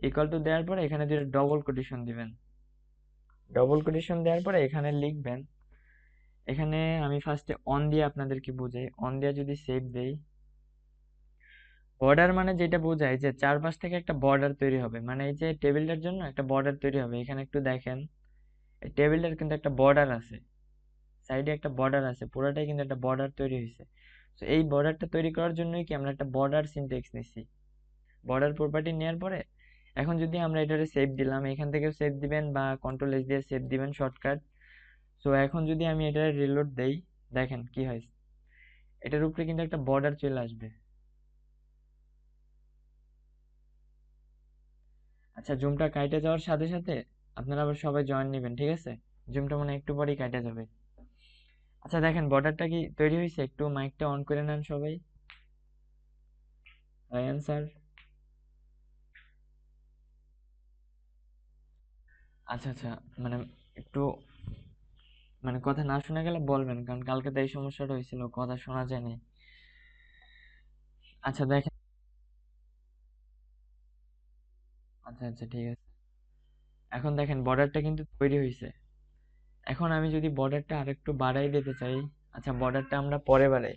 ইকুয়াল টু দেওয়ার পরে এখানে দুটো ডবল কোটেশন দিবেন। ডবল কোটেশন দেওয়ার পরে এখানে লিখবেন, এখানে আমি ফার্স্টে অন দিয়ে আপনাদেরকে বোঝাই। অন দিয়ে যদি সেভ দেই, বর্ডার মানে যেটা বোঝায় যে চারপাশ থেকে একটা বর্ডার তৈরি হবে, মানে এই যে টেবিলটার জন্য একটা বর্ডার তৈরি হবে। এখানে একটু দেখেন, এই টেবিলটার কিন্তু একটা বর্ডার আছে, সাইডে একটা বর্ডার আছে, পুরোটাই কিন্তু একটা বর্ডার তৈরি হয়েছে। তো এই বর্ডারটা তৈরি করার জন্যই কি আমরা একটা বর্ডার সিনট্যাক্স নিছি। বর্ডার প্রপার্টি নেওয়ার পরে এখন যদি আমরা এটারে সেভ দিলাম, এখান থেকেও সেভ দিবেন বা কন্ট্রোল S দিয়ে সেভ দিবেন শর্টকাট। সো এখন যদি আমি এটারে রিলোড দেই, দেখেন কি হয়, এটার উপরে কিন্তু একটা বর্ডার চলে আসবে। আচ্ছা, জুমটা কাইটে যাওয়ার সাথে সাথে আপনারা আবার সবাই জয়েন নেবেন, ঠিক আছে? জুমটা মনে হয় একটু পরেই কাইটে যাবে। আচ্ছা দেখেন বর্ডারটা কি তৈরি হয়েছে, একটু মাইকটা অন করে নেন সবাই। রায়ান স্যার। আচ্ছা আচ্ছা, মানে একটু, মানে কথা না শোনা গেলে বলবেন, কারণ কালকে তো এই সমস্যাটা হয়েছিল, কথা শোনা যায়নি। আচ্ছা দেখেন, আচ্ছা আচ্ছা ঠিক আছে। এখন দেখেন বর্ডারটা কিন্তু তৈরি হয়েছে। এখন আমি যদি বর্ডারটা আরেকটু বাড়াই দিতে চাই, আচ্ছা বর্ডারটা আমরা পরে বাড়াই।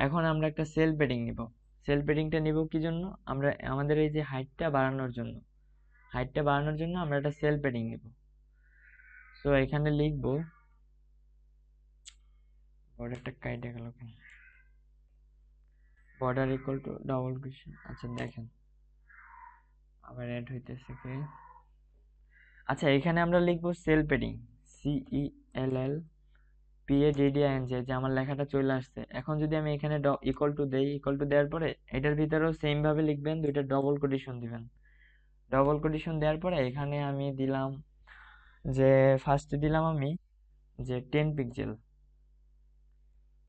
এখন আমরা একটা সেল প্যাডিং নিব। সেল প্যাডিংটা নিব কি জন্য? আমরা আমাদের এই যে হাইটটা বাড়ানোর জন্য, হাইটটা বাড়ানোর জন্য আমরা একটা সেল প্যাডিং নিব। সো এখানে লিখবো, বর্ডারটা কাইটে গেল কেন, border equal to double quotation. আচ্ছা দেখেন আবার অ্যাড হইতেছে কি। আচ্ছা এখানে আমরা লিখবো সেল প্যাডিং, CELLPADDING, যে আমার লেখাটা চলে আসছে। এখন যদি আমি এখানে ইকুয়াল টু দেই, ইকুয়াল টু দেওয়ার পরে এটার ভিতরেও সেম ভাবে লিখবেন, দুইটা ডবল কোটেশন দিবেন। ডবল কোটেশন দেওয়ার পরে এখানে আমি দিলাম, যে ফার্স্টে দিলাম আমি যে 10 পিক্সেল।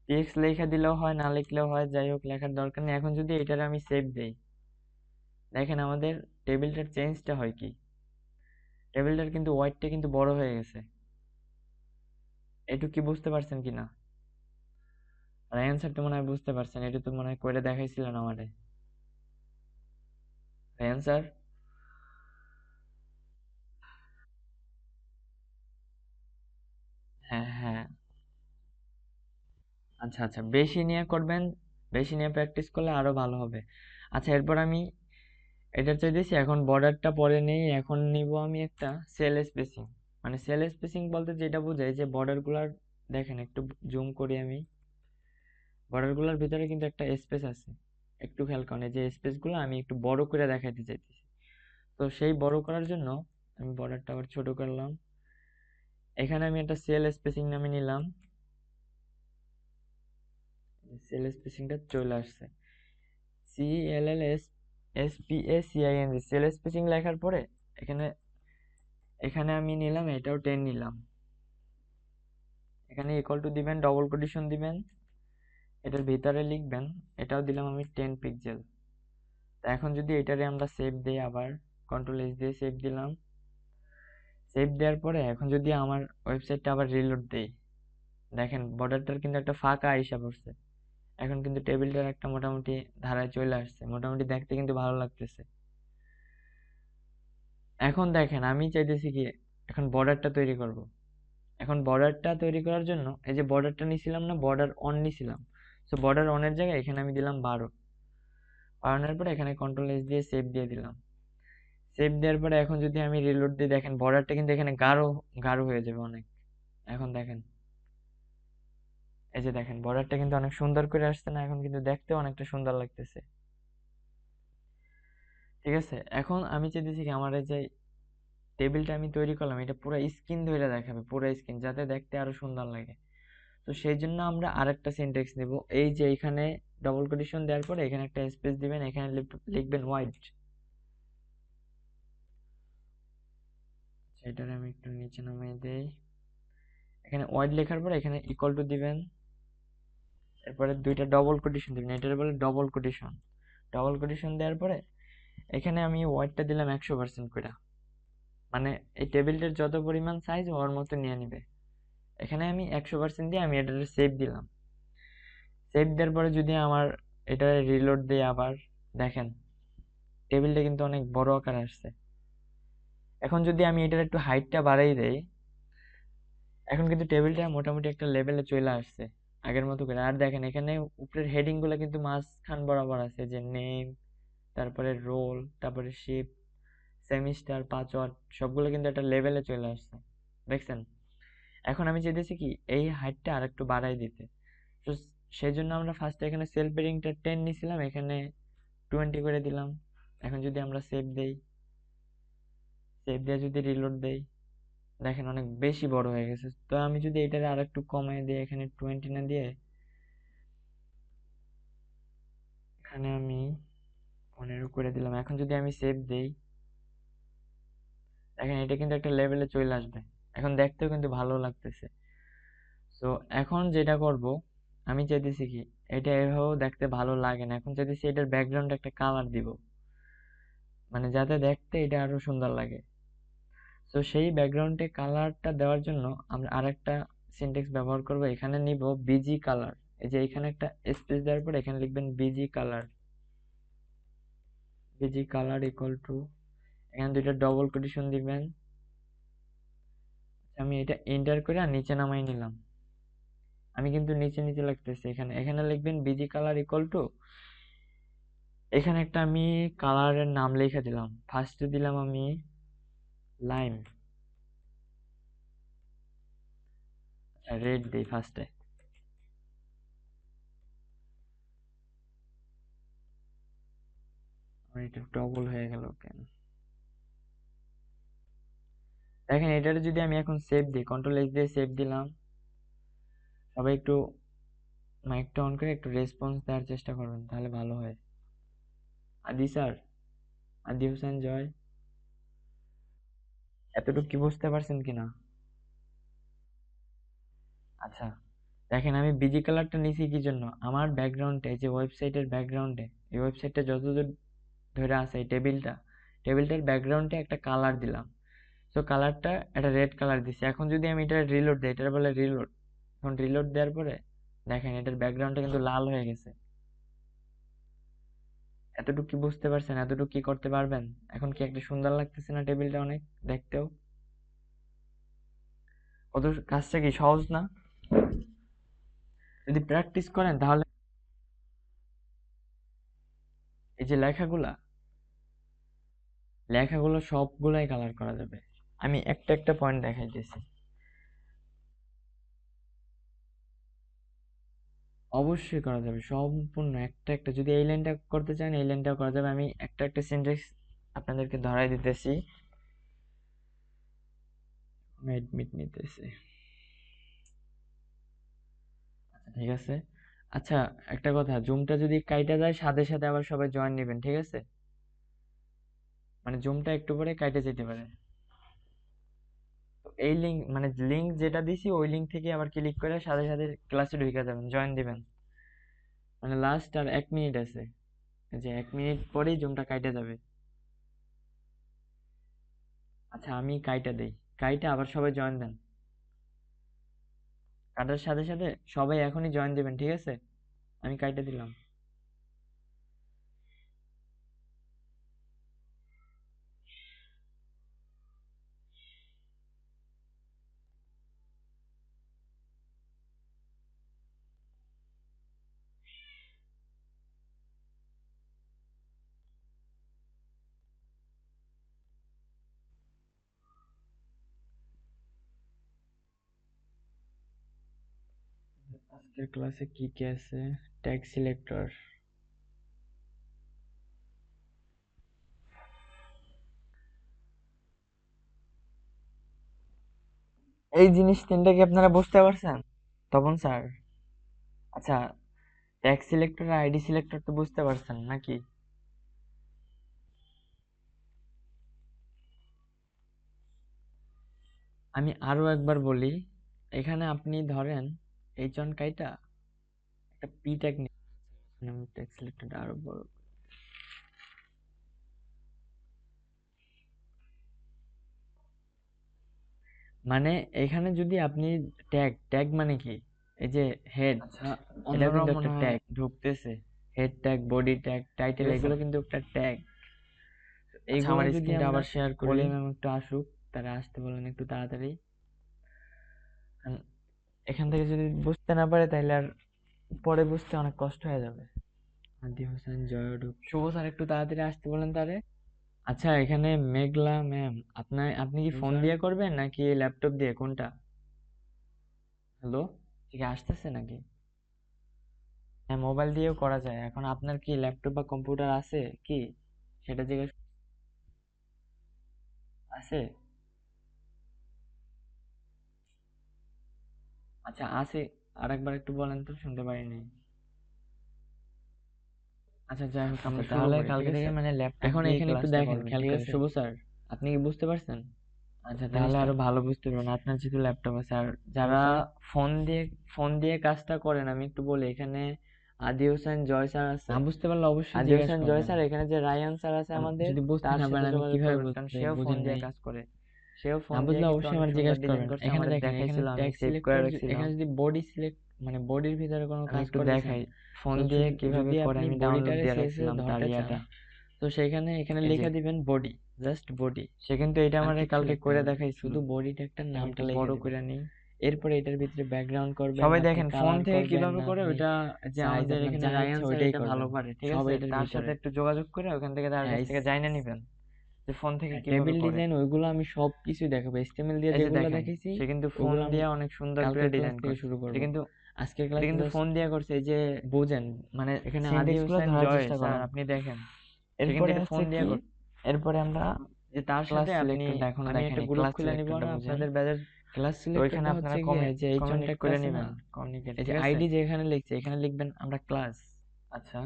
টেক্সট লেখা দিলেও হয়, না লিখলেও হয়, যাই হোক লেখার দরকার নেই। এখন যদি এটার আমি সেভ দেই, দেখেন আমাদের টেবিলটার চেঞ্জটা হয় কি, টেবিলটার কিন্তু ওয়াইডটা কিন্তু বড় হয়ে গেছে। একটু কি বুঝতে পারছেন কিনা? রায়ান স্যার তো মনে হয় বুঝতে পারছেন, এটা তো মনে হয় করে দেখাইছিলেন আমারে। রায়ান স্যার। হ্যাঁ হ্যাঁ। আচ্ছা আচ্ছা, বেশি নিয়ে করবেন, বেশি নিয়ে প্র্যাকটিস করলে আরো ভালো হবে। আচ্ছা এরপর আমি এটা চাইতেছি, এখন বর্ডারটা পরে নেই, এখন নিব আমি একটা সেল স্পেসিং। মানে সেল স্পেসিং বলতে যেটা বোঝায় যে বর্ডার গুলার, দেখেন একটু জুম করি আমি, বর্ডার গুলার ভিতরে কিন্তু একটা স্পেস আছে। একটু খেয়াল করেন, এই যে স্পেস গুলো আমি একটু বড় করে দেখাইতে চাইতেছি। তো সেই বড় করার জন্য আমি বর্ডারটা আবার ছোট করলাম। এখানে আমি একটা সেল স্পেসিং নামে নিলাম, সেল স্পেসিংটা চলে আসছে। CELLSSPACING, সেল স্পেসিং লেখার পরে এখানে, এখানে আমি নিলাম এটাও 10 নিলাম। এখানে ইকুয়াল টু দিবেন, ডবল কোটেশন দিবেন, এটার ভিতরে লিখবেন, এটাও দিলাম আমি 10 পিক্সেল। এখন যদি এটারে আমরা সেভ দেই, আবার কন্ট্রোল S দিয়ে সেভ দিলাম। সেভ দেওয়ার পরে এখন যদি আমার ওয়েবসাইটটা আবার রিলোড দেই, দেখেন বর্ডারটার কিন্তু একটা ফাঁকা আইসা পড়ছে। এখন কিন্তু টেবিলটার একটা মোটামুটি ধারায় চলে আসছে, মোটামুটি দেখতে কিন্তু ভালো লাগতেছে। এখন দেখেন আমি চাইতেছি কি, এখন বর্ডারটা তৈরি করব। এখন বর্ডারটা তৈরি করার জন্য এই যে বর্ডারটা নিছিলাম না, বর্ডার অন নিছিলাম। সো বর্ডার অনের জায়গায় এখানে আমি দিলাম 12। বাড়ানোর পরে এখানে কন্ট্রোল S দিয়ে সেভ দিয়ে দিলাম। সেভ দেওয়ার পরে এখন যদি আমি রিলোড দিই, দেখেন বর্ডারটা কিন্তু এখানে গাঢ় গাঢ় হয়ে যাবে অনেক। এখন দেখেন, এই যে দেখেন বর্ডারটা কিন্তু অনেক সুন্দর করে আসছে না, এখন কিন্তু দেখতেও অনেকটা সুন্দর লাগতেছে। ঠিক আছে, এখন আমি চাইতেছি কি, আমার এই যে টেবিলটা আমি তৈরি করলাম, এটা পুরো স্ক্রিন ধরে দেখাবে, পুরো স্ক্রিন, যাতে দেখতে আরো সুন্দর লাগে। তো সেই জন্য আমরা আরেকটা সিনট্যাক্স নিব। এই যে এখানে ডবল কোটেশন দেওয়ার পরে এখানে একটা স্পেস দিবেন, এখানে লিখবেন ওয়াইড। এটারে আমি একটু নিচে নামিয়ে দেই। এখানে ওয়াইড লেখার পরে এখানে ইকুয়াল টু দিবেন, এরপরে দুইটা ডবল কোটেশন দিবেন, এটার বলে ডবল কোটেশন। ডবল কোটেশন দেওয়ার পরে এখানে আমি ওয়াইডটা দিলাম 100% করে, মানে এই টেবিলটার যত পরিমাণ সাইজ ওর মতো নিয়ে নিবে। এখানে আমি 100% দিয়ে আমি এটা সেভ দিলাম। সেভ দেওয়ার পরে যদি আমার এটা রিলোড দিয়ে আবার দেখেন, টেবিলটা কিন্তু অনেক বড় আকার আসছে। এখন যদি আমি এটার একটু হাইটটা বাড়াই দেই, এখন কিন্তু টেবিলটা মোটামুটি একটা লেভেলে চলে আসছে আগের মতো করে। আর দেখেন এখানে উপরের হেডিং গুলো কিন্তু মাঝখান বরাবর আছে, যে নেম, তারপরে রোল, তারপরে শিফট, সেমিস্টার, পাসওয়ার্ড, সবগুলো কিন্তু একটা লেভেলে চলে আসছে, দেখছেন? এখন আমি চাইতেছি কি এই হাইটটা আর একটু বাড়াই দিতে। তো সেই জন্য আমরা ফার্স্টে এখানে সেল পেডিংটা 10 নিছিলাম, এখানে 20 করে দিলাম। এখন যদি আমরা সেভ দেই, সেভ দিয়ে যদি রিলোড দেই, দেখেন অনেক বেশি বড় হয়ে গেছে। তো আমি যদি এটারে আর একটু কমাই দিই, এখানে 20 না দিয়ে এখানে আমি 15 করে দিলাম। এখন যদি আমি সেভ দেই, দেখেন এটা কিন্তু একটা লেভেলে চলে আসবে। এখন দেখতেও কিন্তু ভালো লাগতেছে। তো এখন যেটা করব, আমি চাইতেছি কি এটা এভাবেও দেখতে ভালো লাগে না, এখন চাইতেছি এটার ব্যাকগ্রাউন্ডে একটা কালার দিব, মানে যাতে দেখতে এটা আরো সুন্দর লাগে। তো সেই ব্যাকগ্রাউন্ডে কালারটা দেওয়ার জন্য আমরা আরেকটা সিনট্যাক্স ব্যবহার করব। এখানে নিব বিজি কালার। এই যে এখানে একটা স্পেস দেওয়ার পর এখানে লিখবেন busy colour. Busy colour equal to, এখানে দুইটা ডবল কোটেশন দিবেন। আমি এটা এন্টার করে আর নিচে নামাই নিলাম। আমি কিন্তু নিচে নিচে লিখতেছি, এখানে এখানে লিখবেন বিজি কালার ইকুয়াল টু, এখানে একটা আমি কালারের নাম লিখে দিলাম। ফার্স্টে দিলাম আমি লাইম, রেড দিই ফার্স্টে। আমার এটা ডবল হয়ে গেল কেন? দেখেন এটার যদি আমি এখন সেভ দিই, কন্ট্রোল এস দিয়ে সেভ দিলাম, সবাই একটু মাইকটা অন করে একটু রেসপন্স দেওয়ার চেষ্টা করবেন, তাহলে ভালো হয়। আদি স্যার, আদি হোসেন জয়, এতটুকু কি বুঝতে পারছেন কিনা? আচ্ছা, দেখেন আমি বিজি কালারটা নিছি কি জন্য, আমার ব্যাকগ্রাউন্ডে, যে ওয়েবসাইটের ব্যাকগ্রাউন্ডে, এই ওয়েবসাইটটা যতদূর ধরে আছে এই টেবিলটা, টেবিলটার ব্যাকগ্রাউন্ডে একটা কালার দিলাম। তো কালারটা একটা রেড কালার দিছি। এখন যদি আমি এটা রিলোড দিই, এটা বলে রিলোড। এখন রিলোড দেওয়ার পরে দেখেন এটার ব্যাকগ্রাউন্ডটা কিন্তু লাল হয়ে গেছে। এতটুকু কি বুঝতে পারছেন? এতটুকু কি করতে পারবেন? এখন কি একটা সুন্দর লাগতেছে না টেবিলটা অনেক দেখতেও? কত কাজটা কি সহজ না? যদি প্র্যাকটিস করেন তাহলে এই যে লেখাগুলা, লেখাগুলো সবগুলাই কালার করা যাবে। আমি একটা একটা পয়েন্ট দেখাইতেছি। অবশ্যই করা যাবে, সম্পূর্ণ একটা একটা। যদি এই লাইনটা করতে চান এই লাইনটাও করা যাবে। আমি একটা একটা সিনট্যাক্স আপনাদেরকে ধরাই দিতেছি। আমি এডমিট নিতেছি, ঠিক আছে? আচ্ছা, একটা কথা, জুমটা যদি কাইটা যায় সাথে সাথে আবার সবাই জয়েন নেবেন, ঠিক আছে? মানে জুমটা একটু পরে কাইটে যেতে পারে। তো এই লিঙ্ক, মানে লিঙ্ক যেটা দিছি ওই লিঙ্ক থেকে আবার ক্লিক করে সাথে সাথে ক্লাসে ঢুকে যাবেন, জয়েন দিবেন। মানে লাস্ট আর 1 মিনিট আছে, এই যে 1 মিনিট পরেই জুমটা কাইটে যাবে। আচ্ছা আমি কাইটা দেই, কাইটা আবার সবাই জয়েন দেন। কাটার সাথে সাথে সবাই এখনই জয়েন দিবেন, ঠিক আছে? আমি কাইটা দিলাম। আজকের ক্লাসে কি কি আছে? ট্যাগ সিলেক্টর, এই জিনিস তিনটা কি আপনারা বুঝতে পারছেন তপন স্যার? আচ্ছা, ট্যাগ সিলেক্টর আর আইডি সিলেক্টর তো বুঝতে পারছেন নাকি? আমি আরো একবার বলি, এখানে আপনি ধরেন H1 কাইটা একটা P ট্যাগ নিয়ে, আমি ট্যাগ সিলেক্টরটা আরো বড়, মানে এখানে যদি আপনি ট্যাগ মানে কি, এই যে হেড, আচ্ছা, এটা অন্যরা কিন্তু মনে একটা হয় ট্যাগ ঢুকতেছে, head tag, body tag, title, ঠিক আছে। এগুলো কিন্তু একটা ট্যাগ। আচ্ছা, এইগুলো আমার যদি স্ক্রিনটা আমরা আবার শেয়ার করি। বলি, ম্যাম একটু আসুক, তারা আসতে বলেন একটু তাড়াতাড়ি। কারণ এখান থেকে যদি বুঝতে না পারে তাহলে আর পরে বুঝতে অনেক কষ্ট হয়ে যাবে। আদি হোসেন, জয়ডুপ, শুভ স্যার একটু তাড়াতাড়ি আসতে বলেন তারে। আচ্ছা, এখানে মেঘলা ম্যাম, আপনি কি ফোন স্যার, দিয়ে করবেন নাকি ল্যাপটপ দিয়ে, কোনটা? হ্যালো, ঠিক আসতেছে নাকি? হ্যাঁ, মোবাইল দিয়েও করা যায়। এখন আপনার কি ল্যাপটপ বা কম্পিউটার আছে কি, সেটা জিজ্ঞেস আছে? আচ্ছা, আছে। আরেকবার একটু বলেন তো, শুনতে পারিনি। আচ্ছা, যাই হোক, আমরা আচ্ছা শুরু তাহলে করি, ঠিক কালকে আছে? থেকে মানে ল্যাপটপ এখন দিয়ে এখানে একটু ক্লাসটা দেখেন, করবেন, খেয়াল ঠিক করেন, আছে? শুভ স্যার, আপনি কি বুঝতে পারছেন? আচ্ছা, তাহলে জিনিসটা আরো ভালো বুঝতে পারবেন আপনার যেহেতু ল্যাপটপ আছে। আর শুভ যারা স্যার, ফোন দিয়ে কাজটা করেন, আমি একটু বলি, এখানে আদি হোসেন জয় স্যার আছে। না বুঝতে পারলে অবশ্যই আদি জিজ্ঞেস হোসেন জয় করবেন। স্যার, এখানে যে রায়ান স্যার আছে আমাদের, যদি বুঝতে তার না সাথে পারেন আমি যোগাযোগ কিভাবে করবেন, কারণ বুঝতে সেও ফোন বুঝেন দিয়ে নাই, কাজ করে। সেও না ফোন দিয়ে বুঝলে কিন্তু অবশ্যই অনেক আমার সুন্দর জিজ্ঞেস ডিজাইন করবেন। করছে, এখানে আমাদের দেখেন, এখানে দেখাইছিল, আমি ট্যাগ সেভ করে সিলেক্টর, রাখছিলাম। এখানে যদি বডি সিলেক্ট মানে বডির ভিতরে কোনো আমি কাজ একটু করতেছেন, দেখাই ফোন তো দিয়ে কিভাবে যদি করে, আপনি আমি ডাউনলোড বডিটারে দিয়ে সিএসএস রাখছিলাম তার ধরতে চান, ইয়াটা। তো সেখানে এখানে এই যে, লিখে দিবেন বডি, জাস্ট বডি, সে কিন্তু এটা আর আমারে কিচ্ছু কালকে লিখতে করে হবে না, দেখাইছিল। শুধু বডি ট্যাগটার আমি নামটা একটু লিখে বড় দিবেন। করে নিই। এরপরে এটার ভিতরে ব্যাকগ্রাউন্ড করবেন, সবাই আপনি দেখেন ফোন কালার থেকে করবেন, কিভাবে না করে আপনি ওইটা, যে সাইজ, আমাদের আপনার এখানে যা রায়ান ইচ্ছা স্যার ওইটাই এটা ভালো করবেন, পারে, ঠিক সব আছে? এটার তার সাথে ভিতরে। একটু যোগাযোগ করে ওখান থেকে তার হ্যাঁ, কাছ থেকে জাইনা নিবেন যে ফোন থেকে কিভাবে টেবিল করে। ডিজাইন ওইগুলো আমি সব কিছুই দেখাবো, HTML দিয়ে এই যে যেগুলো দেখেন, দেখেছি সে কিন্তু ফোন ওগুলো আমি দিয়ে অনেক সুন্দর করে কালকের ক্লাস ডিজাইন থেকে করছে। শুরু এটা করব। কিন্তু আজকের এটা ক্লাসে কিন্তু জাস্ট ফোন দিয়ে করছে। এই যে বুঝেন, মানে এখানে আদি সিনট্যাক্স গুলো হোসেন ধরার জয় চেষ্টা স্যার, করেন, আপনি দেখেন সে কিন্তু এরপরে এটা ফোন হচ্ছে দিয়ে কি, করছে। এরপরে আমরা যে তার ক্লাস সাথে আপনি, সিলেক্টরটা এখনো আমি একটা দেখাইনি, গ্রুপ ক্লাস খুলে নিব সিলেক্টরটা না বুঝেন। আপনাদের ব্যাচের, ক্লাস তো ওইখানে সিলেক্টরটা আপনারা হচ্ছে কি, এই যে H1 কমিউনিকেট ট্যাগটা করে আছে না, নেবেন, কমিউনিকেট, এই যে ঠিক আছে? আইডি যেখানে লিখছে এখানে লিখবেন আমরা ক্লাস, আচ্ছা,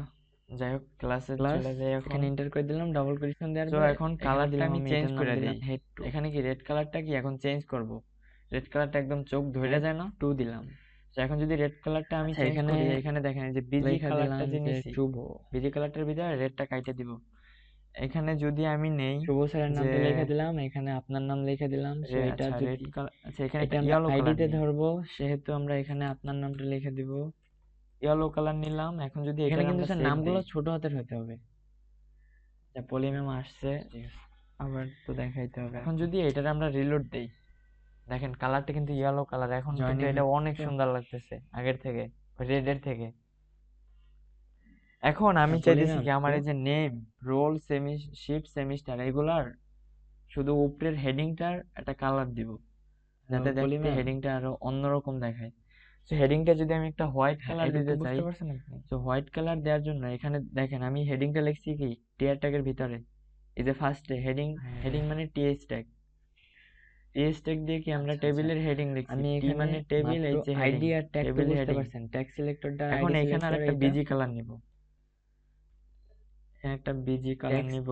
যাই হোক, ক্লাসে ক্লাস চলে যাই এখন। এখানে এন্টার করে দিলাম, ডাবল কোটেশন দেওয়ার তো পরে এখন এখানে কালারটা দিলাম আমি আমি চেঞ্জ এটার নাম করে দিলাম দিই। হেড টু, এখানে কি রেড কালারটা কি এখন চেঞ্জ করব? রেড কালারটা একদম চোখ ধরে হেড যায় না? টু দিলাম। তো এখন যদি রেড কালারটা আমি আচ্ছা, চেঞ্জ এখানে করি, এখানে দেখেন এই যে বিজি লেখা কালারটা দিলাম যে যে নিছি, শুভ, বিজি কালারটার ভিতরে রেডটা কাইটে দিব। এখানে যদি আমি নেই শুভ স্যারের যে নামটা লিখে দিলাম, এখানে আপনার নাম লিখে দিলাম। সো এটা আচ্ছা রেড যদি, কালার, আচ্ছা এখানে এটা একটা আমরা ইয়েলো কালার আইডিতে নিই, ধরবো, সেহেতু আমরা এখানে আপনার নামটা লিখে দিব। ইয়েলো কালার নিলাম। এখন যদি এখানে এটার কিন্তু আমরা স্যার সেভ নামগুলো দেই, ছোট হাতের হতে হবে। আচ্ছা পলি ম্যাম আসছে, ঠিক আছে, আবার তো দেখাইতে হবে। এখন যদি এটার আমরা রিলোড দেই, দেখেন কালারটা কিন্তু ইয়েলো কালার, এখন কিন্তু জয়েনিং এটা হচ্ছে অনেক তো, সুন্দর লাগতেছে আগের থেকে, রেডের থেকে। এখন আমি পলি চাইতেছি ম্যাম কি, আমার তো, এই যে নেম, রোল, শিফট, সেমিস্টার, এগুলার শুধু উপরের হেডিংটার একটা কালার দিব, যাতে পলি দেখতে ম্যাম, হেডিংটা আরো অন্যরকম দেখায়। তো হেডিংটা যদি আমি একটা হোয়াইট হ্যাঁ কালার এটুকু দিতে চাই, বুঝতে পারছেন আপনি? তো হোয়াইট কালার দেওয়ার জন্য এখানে দেখেন আমি হেডিংটা লিখছি কি টিয়ার ট্যাগের ভিতরে, এই যে ফার্স্টে হেডিং, হ্যাঁ, হেডিং মানে টিএস ট্যাগ, টিএস ট্যাগ দিয়ে কি আমরা আচ্ছা আচ্ছা, টেবিলের হেডিং লিখছি, আমি টি এখানে মানে টেবিল, মাত্র এইচ এ হেডিং, আইডি আর ট্যাগ তো টেবিল বুঝতে হেডিং। পারছেন, ট্যাগ সিলেক্টরটা এখন আইডি এখানে আর সিলেক্টর একটা এইটা, বিজি কালার নিব, এখানে একটা বিজি কালার টেক্সট, নিব।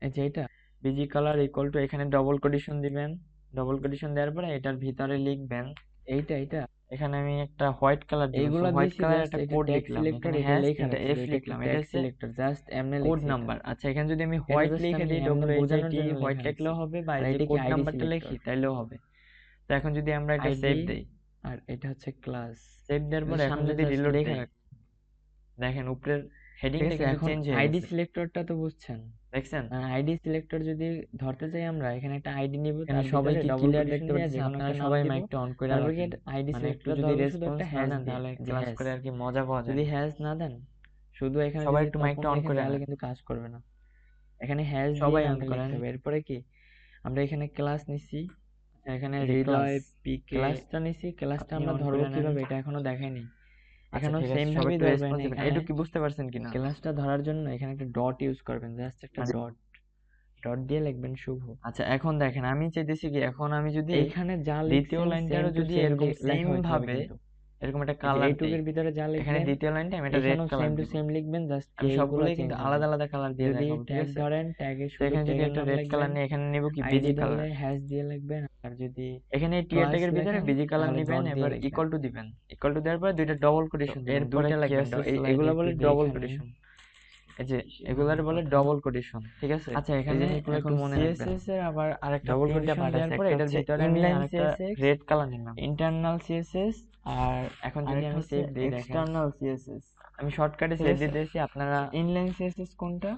এই যে এটা, বিজি কালার ইকুয়াল টু, এখানে ডবল কোটেশন দিবেন, ডবল কোটেশন দেওয়ার পরে এটার ভিতরে লিখবেন, এইটা এখানে আমি একটা হোয়াইট কালার দিব, সো এইগুলা হোয়াইট দিয়েছি, কালার জাস্ট একটা এটা কোড ট্যাগ লিখলাম, সিলেক্টর, এখানে এটা হ্যাশ লেখা তিনটা রাখছি এফ যে এটা একটা লিখলাম, এটা ট্যাগ হচ্ছে সিলেক্টর, জাস্ট এমনি কোড লিখছি এটা, নাম্বার। আচ্ছা, এখানে যদি আমি এটা হোয়াইট জাস্ট লিখে আমি দিই, এমনি ডব্লিউ এইচ আই বোঝানোর টি, জন্য হোয়াইট লেখা রাখছি, লিখলেও হবে, বা আর এই যে এটা কি কোড আইডি নাম্বারটা সিলেক্টর, লিখি তাইলেও হবে। তো এখন যদি আমরা এটা আইডি, সেভ দেই, আর এটা হচ্ছে ক্লাস, সেভ দেওয়ার পরে এখন সামনে যদি জাস্ট রিলোড লেখা দেই, রাখছি। দেখেন উপরের ঠিক হেডিংটা আছে, কিন্তু এখন চেঞ্জ হয়ে আইডি গেছে, সিলেক্টরটা তো বুঝছেন, দেখছেন? আইডি সিলেক্টর যদি ধরতে চাই আমরা, এখানে একটা আইডি নিব, এখানে তার সবাই ভিতরে কি ডবল ক্লিয়ার কোটেশন দেখতে দিয়ে যে পাচ্ছেন? কোনো আপনারা একটা নাম সবাই দিব, মাইকটা অন করে তারপরে কি রাখেন, আইডি মানে একটু সিলেক্টর যদি ধরবো শুধু রেসপন্স একটা না হ্যাশ দেন দিয়ে, তাহলে যে ক্লাস হ্যাশ, করে আর কি মজা পাওয়া যায় যদি না। হ্যাশ না দেন, শুধু এখানে সবাই যদি একটু তপন মাইকটা অন লেখেন করে তাহলে নেন, কিন্তু কাজ করবে না, এখানে হ্যাশ দিয়ে সবাই অন নামটা করেন। লিখতে হবে। এরপরে কি, আমরা এখানে ক্লাস নিচ্ছি, এখানে এই যে ক্লাস, হৃদয়, পিকে, ক্লাসটা নিচ্ছি, ক্লাসটা আপনি আমরা অন ধরবো করে নেন। কিভাবে এটা এখনো দেখাইনি, আচ্ছা এখানেও ঠিক আছে, সেম সবাই ভাবেই একটু ধরবেন। রেসপন্স দিবেন, এখানে এইটুকু কি বুঝতে পারছেন কিনা? ক্লাসটা ধরার জন্য এখানে একটা ডট ইউজ করবেন, জাস্ট একটা আচ্ছা, ডট, ডট দিয়ে লিখবেন শুভ। আচ্ছা এখন দেখেন আমি চাইতেছি কি, এখন আমি যদি এইখানে যা দ্বিতীয় লিখছেন সেম লাইনটারও টু যদি সেম এরকম লেখা সেম হইতে হবে ভাবে, কিন্তু, এরকম একটা এই যে কালার দেই। এইটুকের ভিতরে যা এখানে লিখবেন দ্বিতীয় লাইনটা আমি একটা রেড এখানেও কালার সেম টু দিব। সেম লিখবেন, জাস্ট কি আমি এইগুলা সবগুলোই চেঞ্জ কিন্তু হবে। আলাদা আলাদা কালার দিয়ে যদি দেখাবো, ঠিক ট্যাগ আছে? ধরেন ট্যাগে তো শুধু এখানে যদি ট্যাগের একটা নাম রেড কালার লিখবেন, নিই, এখানে নিব কি আইডি বিজি কালার। ধরলে হ্যাশ দিয়ে লিখবেন, আর যদি এখানে টিয়ার ক্লাস ট্যাগের ভিতরে লেখেন বিজি কালার তাহলে নিবেন, ডট দিয়ে এবার লিখবেন। ইকুয়াল টু দিবেন। ইকুয়াল টু দেওয়ার পরে দুইটা ডবল তো কোটেশন দিবেন। এরপরে দুইটা কি লাগবেন, আছে স্লাইডে এগুলা একটু বলে দেই ডবল এখানে কোটেশন। এই যে আমার এগুলার বলে কথা। ডবল কোটেশন, ঠিক আছে? আচ্ছা এই এখানে জিনিসগুলো একটু এখন মনে রাখবেন। সিএসএস এর আবার আরেকটা ডবল তিনটা কোটেশন পার্ট দেওয়ার আছে, পরে একটা এটার হচ্ছে ভিতরে আমি ইনলাইন আরেকটা সিএসএস, রেড কালার নিলাম। ইন্টারনাল সিএসএস, আর এখন যদি আরেকটা আমি হচ্ছে সেভ দিই, দেখেন এক্সটার্নাল সিএসএস। আমি শর্টকাটে ঠিক সেভ আছে, দিতেছি। আপনারা ইনলাইন সিএসএস কোনটা?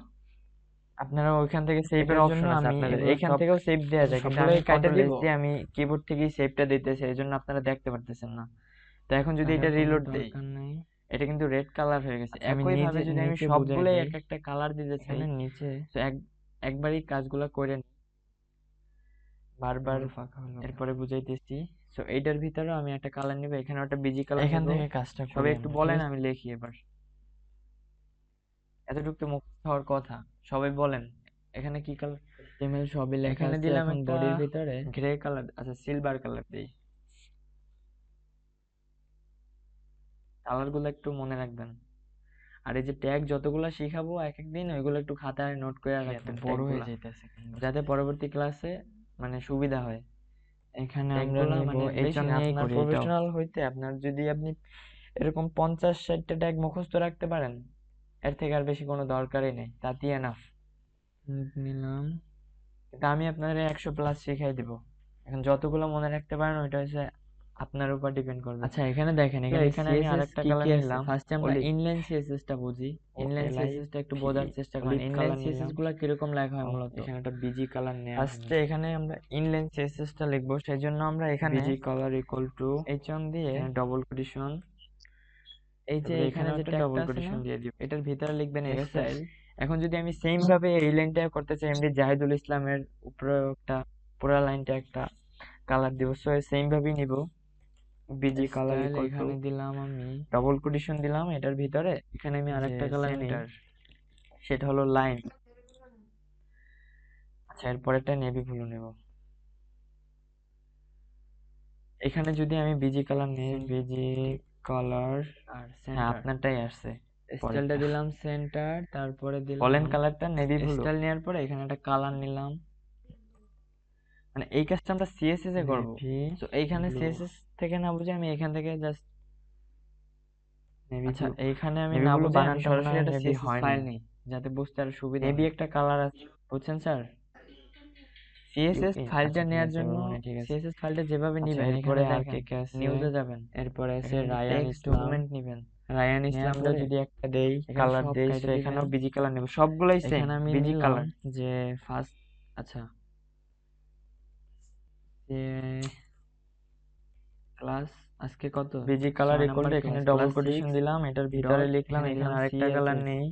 আপনারা ওইখান থেকে সেভের এটার জন্য অপশন আছে আমি আপনাদের, এগুলো এইখান সব থেকেও সেভ দেওয়া যায়, কিন্তু আমি সবগুলোই কাইটা কন্ট্রোল দিব, এস দিয়ে আমি কিবোর্ড থেকেই সেভটা দিতেছি, এই জন্য আপনারা দেখতে পারতেছেন না। তো এখন যদি কাটার এটা কোনো রিলোড দেই, দরকার নাই। এটা কিন্তু রেড কালার হয়ে গেছে। আচ্ছা আমি একই ভাবে নিজে যদি আমি নিচে বুঝাই সবগুলোই দেই, এক একটা কালার দিতে চাই, এখানে নিচে তো একবারই কাজগুলো করে নিই, বারবার এগুলো ফাঁকা হলো কেন? এরপরে বুঝাইতেছি। তো এইটার ভিতরেও আমি একটা কালার নিব, এখানে একটা বিজি কালার এখান নিব। থেকে কাজটা করি সবাই একটু আমি, ঠিক বলেন, আছে? আমি লিখি এবার। এতটুকু তো মুখস্থ হওয়ার কথা, সবাই বলেন। এখানে কি কালার? HTML সবই লেখা এখানে আছে, দিলাম এখন একটা বডির ভিতরে গ্রে কালার, আচ্ছা সিলভার কালার দিই। কালার গুলো একটু মনে রাখবেন। আর এই যে ট্যাগ যতগুলো শিখাবো এক এক দিন, ওইগুলো একটু খাতায় নোট করে এত রাখবেন, বড় হয়ে ট্যাগগুলা, যাইতেছে কেন? যাতে পরবর্তী ক্লাসে মানে সুবিধা হয়। এখানে আমরা ট্যাগগুলা নিব মানে বেশি এইচন না, নিয়েই আপনার করি এটাও। প্রফেশনাল হইতে আপনার যদি আপনি এরকম 50-60টা ট্যাগ মুখস্থ রাখতে পারেন, এর থেকে আর বেশি কোনো দরকারই নেই, তাতেই এনাফ। নিলাম। কিন্তু আমি আপনাদের 100+ শিখাই দিব। এখন যতগুলো মনে রাখতে পারেন ওইটা হচ্ছে আপনার উপর ডিপেন্ড করবে। আচ্ছা এখানে দেখেন, তো এখানে এখানে আমি সিএসএস আরেকটা কি কালার কি আছে। নিলাম, ফার্স্টে আমরা অলিভ। ইনলাইন সিএসএস টা বুঝি। ও ইনলাইন এল আই সিএসএস টা একটু ভি বোঝার চেষ্টা করেন। অলিভ ইনলাইন কালার সিএসএস নিলাম। গুলা কিরকম লেখা হয় ও মূলত? এখানে একটা বিজি কালার নেওয়া হলো। ফার্স্টে এখানে আমরা ইনলাইন সিএসএস টা লিখবো, সেই জন্য আমরা এখানে বিজি কালার ইকুয়াল টু এইচন দিয়ে এখানে ডবল কোটেশন, এই যে তারপরে এখানে এখানেও যে একটা ট্যাগটা ডবল আছে না, কোটেশন দিয়ে দিব, এটার ভিতরে লিখবেন ঠিক আছে? স্টাইল। এখন যদি আমি সেম ভাবে এই লাইনটা করতে চাই, এমডি জাহিদুল ইসলামের উপরে একটা পুরা লাইনটা একটা কালার দিব, সো সেম ভাবেই নিব। Busy colour style equal to এখানে দিলাম আমি ডবল কোটেশন দিলাম এটার ভিতরে, এখানে আমি যে আরেকটা কালার নেই, সেন্টার। সেটা হলো লাইন। আচ্ছা এরপরেরটা নেভি ব্লু নেব। এখানে যদি আমি বিজি কালার নেই, বিজি কালার, আর হ্যাঁ সেন্টার, আপনারটাই আসছে স্টাইলটা পরেরটা। দিলাম সেন্টার, তারপরে বলেন দিলাম কালারটা নেভি ব্লু। স্টাইল নেওয়ার পরে এখানে একটা কালার নিলাম মানে এই কাজটা আমরা সিএসএস এ করব, নেভি তো এইখানে ব্লু। সিএসএস থেকে না বুঝে আমি এখান থেকে জাস্ট নেভি আচ্ছা ব্লু, এইখানে আমি নেভি না ব্লু বুঝে আমি বানানটা মনে সরাসরি হয় একটা নেভি সিএসএস হয় ফাইল নাই, নিই। যাতে বুঝতে আরো সুবিধা নেভি হয়। একটা কালার আছে, বুঝছেন স্যার? সিএসএস ইউএ, ফাইলটা আচ্ছা ঠিক নেওয়ার আছে, জন্য এবার মনে হয় ঠিক আছে। সিএসএস ফাইলটা যেভাবে আচ্ছা নিবেন, এরপরে এখানে আর দেখেন কে কে আছে? নিউজে যাবেন, এরপরে আছে এখানে কিন্তু রায়ান টেক্সট ইসলাম। ডকুমেন্ট নিবেন। রায়ান নেওয়ার ইসলামটা পরে যদি একটা দেই, এখানে কালার সব দেই, কাইটে সো দিবেন। এখানেও বিজি কালার নেব, সবগুলাই সেম এখানে আমি বিজি নিলাম কালার। যে ফার্স্ট, আচ্ছা যে ক্লাস আজকে কত, BG colour 6 equal number two এখানে ক্লাস, ডবল ক্লাস কোটেশন 6 দিলাম, এটার ভিতরে ডট, লিখলাম, এখানে এখানে দিলাম আরেকটা কালার সিএসএস। নেই,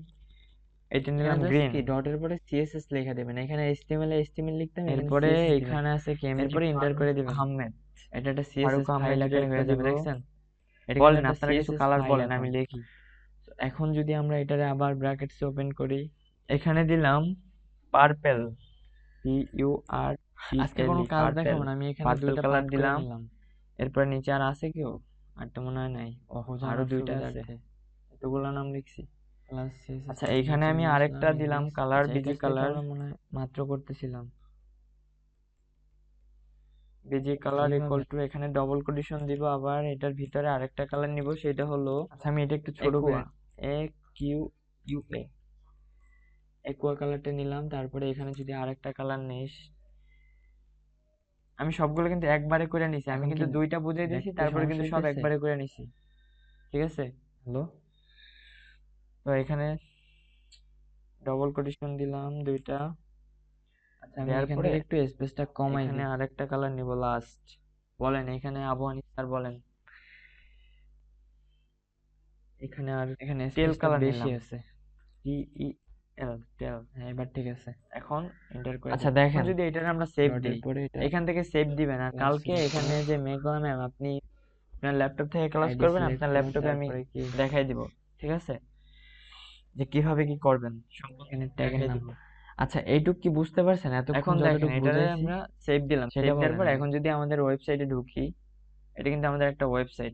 এটা এখানে নিলাম জাস্ট গ্রিন। কি ডটের পরে সিএসএস লেখা দেবেন, এখানে এইচটিএমএল এইচটিএমএল লিখতাম, এখানে এরপরে সিএসএস দিবেন, এখানে আছে কেএমজি এরপরে এন্টার ফারুক করে দিবেন। আহমেদ। এটা একটা ফারুক সিএসএস আহমেদ ফাইল যদি আকারে একটা হয়ে যাবে, দিব, দেখছেন? এটা কিন্তু বলেন একটা আপনারা কিছু সিএসএস কালার ফাইল বলেন, এখন। আমি লিখি। এখন যদি আমরা এটারে আবার ব্র্যাকেটস ওপেন করি, এখানে দিলাম পার্পেল, আজকে কোনো PURPLE কাজ পার্পেল, দেখাবো না, আমি এখানে পার্পেল দুইটা কালার পার্ট করে দিলাম। নিলাম। এরপর নিচে আর আছে কেউ? আর তো মনে হয় নাই। ওহ, আরো বোঝানোর দুইটা আছে, সুবিধার্থে এতগুলো নাম লিখছি। ক্লাস সিএসএস আচ্ছা থেকে এইখানে নিচে আমি নিয়ে আসলাম আরেকটা দিলাম ইন্ডেক্স। কালার, আচ্ছা এই বিজি কাজটা তো কালার, আমরা মনে হয় মাত্র করতেছিলাম। বিজি কালার ইকুয়াল কিভাবে? টু এখানে ডবল কোটেশন দিব, আবার এটার ভিতরে আরেকটা কালার নিব, সেটা হলো আচ্ছা আমি এটা একটু ছোট করে, একুয়া, AQUA। একুয়া কালারটা নিলাম, তারপরে এখানে যদি আরেকটা কালার নিস, আমি সবগুলো কিন্তু একবারে করে নিছি, আমি এখন কি কিন্তু দুইটা বুঝাই দিয়েছি, দেখতে তারপরে সমস্যা কিন্তু সব হইতেছে? একবারে করে নিছি, ঠিক আছে? হ্যালো, তো এখানে ডবল কোটেশন দিলাম দুইটা, আচ্ছা আমি দেওয়ার এখান পরে থেকে একটু স্পেসটা কমাই এখানে দিই। আরেকটা কালার নিব লাস্ট। বলেন এখানে আবু হানিফ স্যার বলেন। এখানে আর এখানে টেল স্পেসটা কালার বেশি নিলাম, আছে। TEL, টেল। হ্যাঁ এবার ঠিক আছে, এখন এন্টার করে আচ্ছা দিই। দেখেন, এখন যদি এটার আমরা সেভ ডটের দিই, পরে এটা এখান থেকে সেভ দিবেন, আর ক্লাস কালকে এখানে রেকর্ড, যে মেঘলা ম্যাম আপনি আপনার ল্যাপটপ থেকে ক্লাস আইডি করবেন, সিলেক্ট আপনার করে ল্যাপটপে আমি তারপরে কি দেখাই দিব, ঠিক আছে, যে কিভাবে কি করবেন সম্পূর্ণ এখানে ট্যাগের দেখাই নাম। দিব। আচ্ছা এইটুক কি বুঝতে পারছেন? এতক্ষণ এখন দেখেন যতটুকু এটারে বুঝাইছি আমরা সেভ দিলাম, সেটা সেভ দেওয়ার বলেন পর আগে। এখন যদি আমাদের ওয়েবসাইটে ঢুকি, এটা কিন্তু আমাদের একটা ওয়েবসাইট,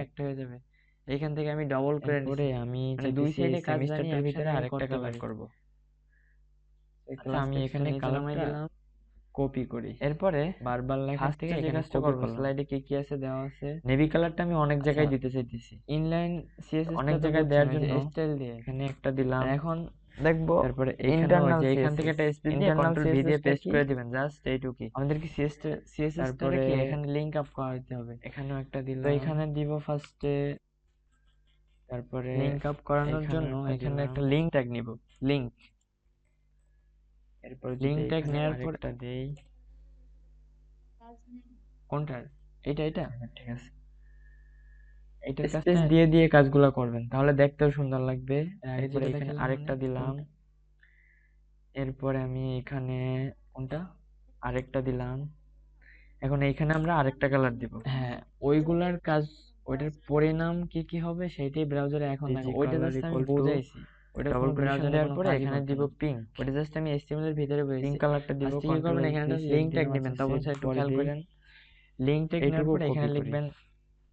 একটা হয়ে যাবে। এইখান থেকে আমি ডবল করে এরপরে নিছি, আমি মানে দুই চাইতেছি এই সাইডে কাজ জানি সেমিস্টারটার ভিতরে একসাথে আমি আরেকটা করতে কালার পারি। করব। এই আচ্ছা ক্লাস আমি টেক্সটটা এখানে নিচে নামাই কালারটা দিলাম, কপি করি, এরপরে বারবার লেখার থেকে ফার্স্টে যে এখানে কাজটা কপি করবো, করলাম। স্লাইডে কি কি আছে দেওয়া আছে, নেভি কালারটা আমি অনেক আচ্ছা জায়গায় দিতে চাইতেছি, ইনলাইন সিএসএস অনেক টা তো জায়গায় বুঝছেন, দেওয়ার ওই যে জন্য স্টাইল দিয়ে। এখানে একটা দিলাম। আর এখন দেখবো তারপরে এইখানেও ইন্টারনাল যে এখান থেকে সিএসএস, একটা স্পেস দিয়ে ইন্টারনাল কন্ট্রোল ভি দিয়ে সিএসএস টা পেস্ট কি, করে দিবেন, জাস্ট এইটুকুই। আমাদের কি সিএসএস টারে তারপরে কি এখানে লিংক আপ করাইতে হবে। এখানেও একটা তো দিলাম। এখানে দিব ফার্স্টে, তারপরে লিংক আপ করানোর এখানেও জন্য একটা এখানে দিলাম। একটা লিংক ট্যাগ নিব, লিংক এরপর লিংক যদি ট্যাগ এখানে নেওয়ার পর আরেকটা দেই, কোনটার, এটা হ্যাঁ, ঠিক আছে, এইটার স্পেস কাজটা দিয়ে দিয়ে কাজগুলা করবেন, তাহলে দেখতেও সুন্দর লাগবে। আগে এরপরে যেটা এখানে দেখালাম আরেকটা মানে দিলাম, কোনটা? এরপরে আমি এখানে কোনটা আরেকটা দিলাম। এখন এইখানে আমরা আরেকটা কালার দিব। হ্যাঁ, ওইগুলার কাজ, ওইটার পরিণাম কি কি হবে সেইটাই ব্রাউজারে এখন দেখো, ডিজি ওইটা কালার জাস্ট আমি ইকুয়াল টু বুঝাইছি, ওইটা ডবল কোনো কোটেশন ব্রাউজারে দেওয়ার কোনো পরে কাজই এখানে করতে দিব না, পিঙ্ক, ওইটা জাস্ট আমি HTML এর ভিতরে পিঙ্ক বুঝাইছি। কালারটা দিব। ফার্স্টে কি কন্ট্রোল করবেন, এফ এখানে দিয়ে একটা সেভ লিঙ্ক ট্যাগ দিলাম। দিবেন, আচ্ছা তখন সেভ একটু পরে খেয়াল দিই, করেন। লিঙ্ক ট্যাগ নেওয়ার এইটুকু পরে কপি এখানে করি, লিখবেন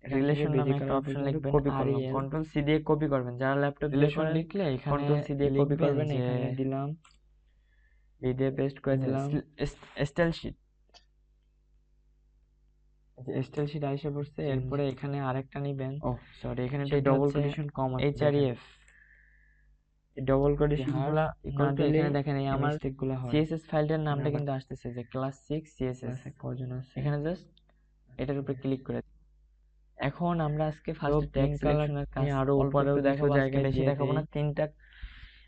এখান থেকে রিলেশন বেজি নামে একটা কালার অপশন পর্যন্ত লিখবেন, কপি করলাম। আরইএল, কন্ট্রোল সি দিয়ে কপি করবেন, যারা ল্যাপটপ দিয়ে রিলেশন করেন লিখলে এখানে কন্ট্রোল সি দিয়ে কপি লিখবেন করবেন যে এখানে দিলাম, বি দিয়ে পেস্ট করে দিলাম স্টাইল শিট, স্টাইল শিট আইসা পড়ছে। চেঞ্জ, এরপরে এখানে আরেকটা নিবেন, ও সরি, এখানে একটু সেটা ডবল হচ্ছে কোটেশন কম আছে দেখেন। এইচআরইএফ, ডবল কোটেশন হার গুলা না না দিলে দিলে দেখেন এই এই আমার মিস্টেক গুলো হয়। সিএসএস ফাইলটার এখানে নামটা আবার কিন্তু আসতেছে যে ক্লাস 6 সিএসএস, ক্লাসে কজন আছে, এখানে জাস্ট এটার উপরে ক্লিক করে দিই। এখন আমরা আজকে তো ফার্স্ট ট্যাগ পিঙ্ক কালার সিলেকশনের আমি কাজ আরো অল্প উপরেও একটু কিছু দেখাবো, আজকে জায়গায় বেশি দিয়ে দেখাবো দেই। না, তিনটা।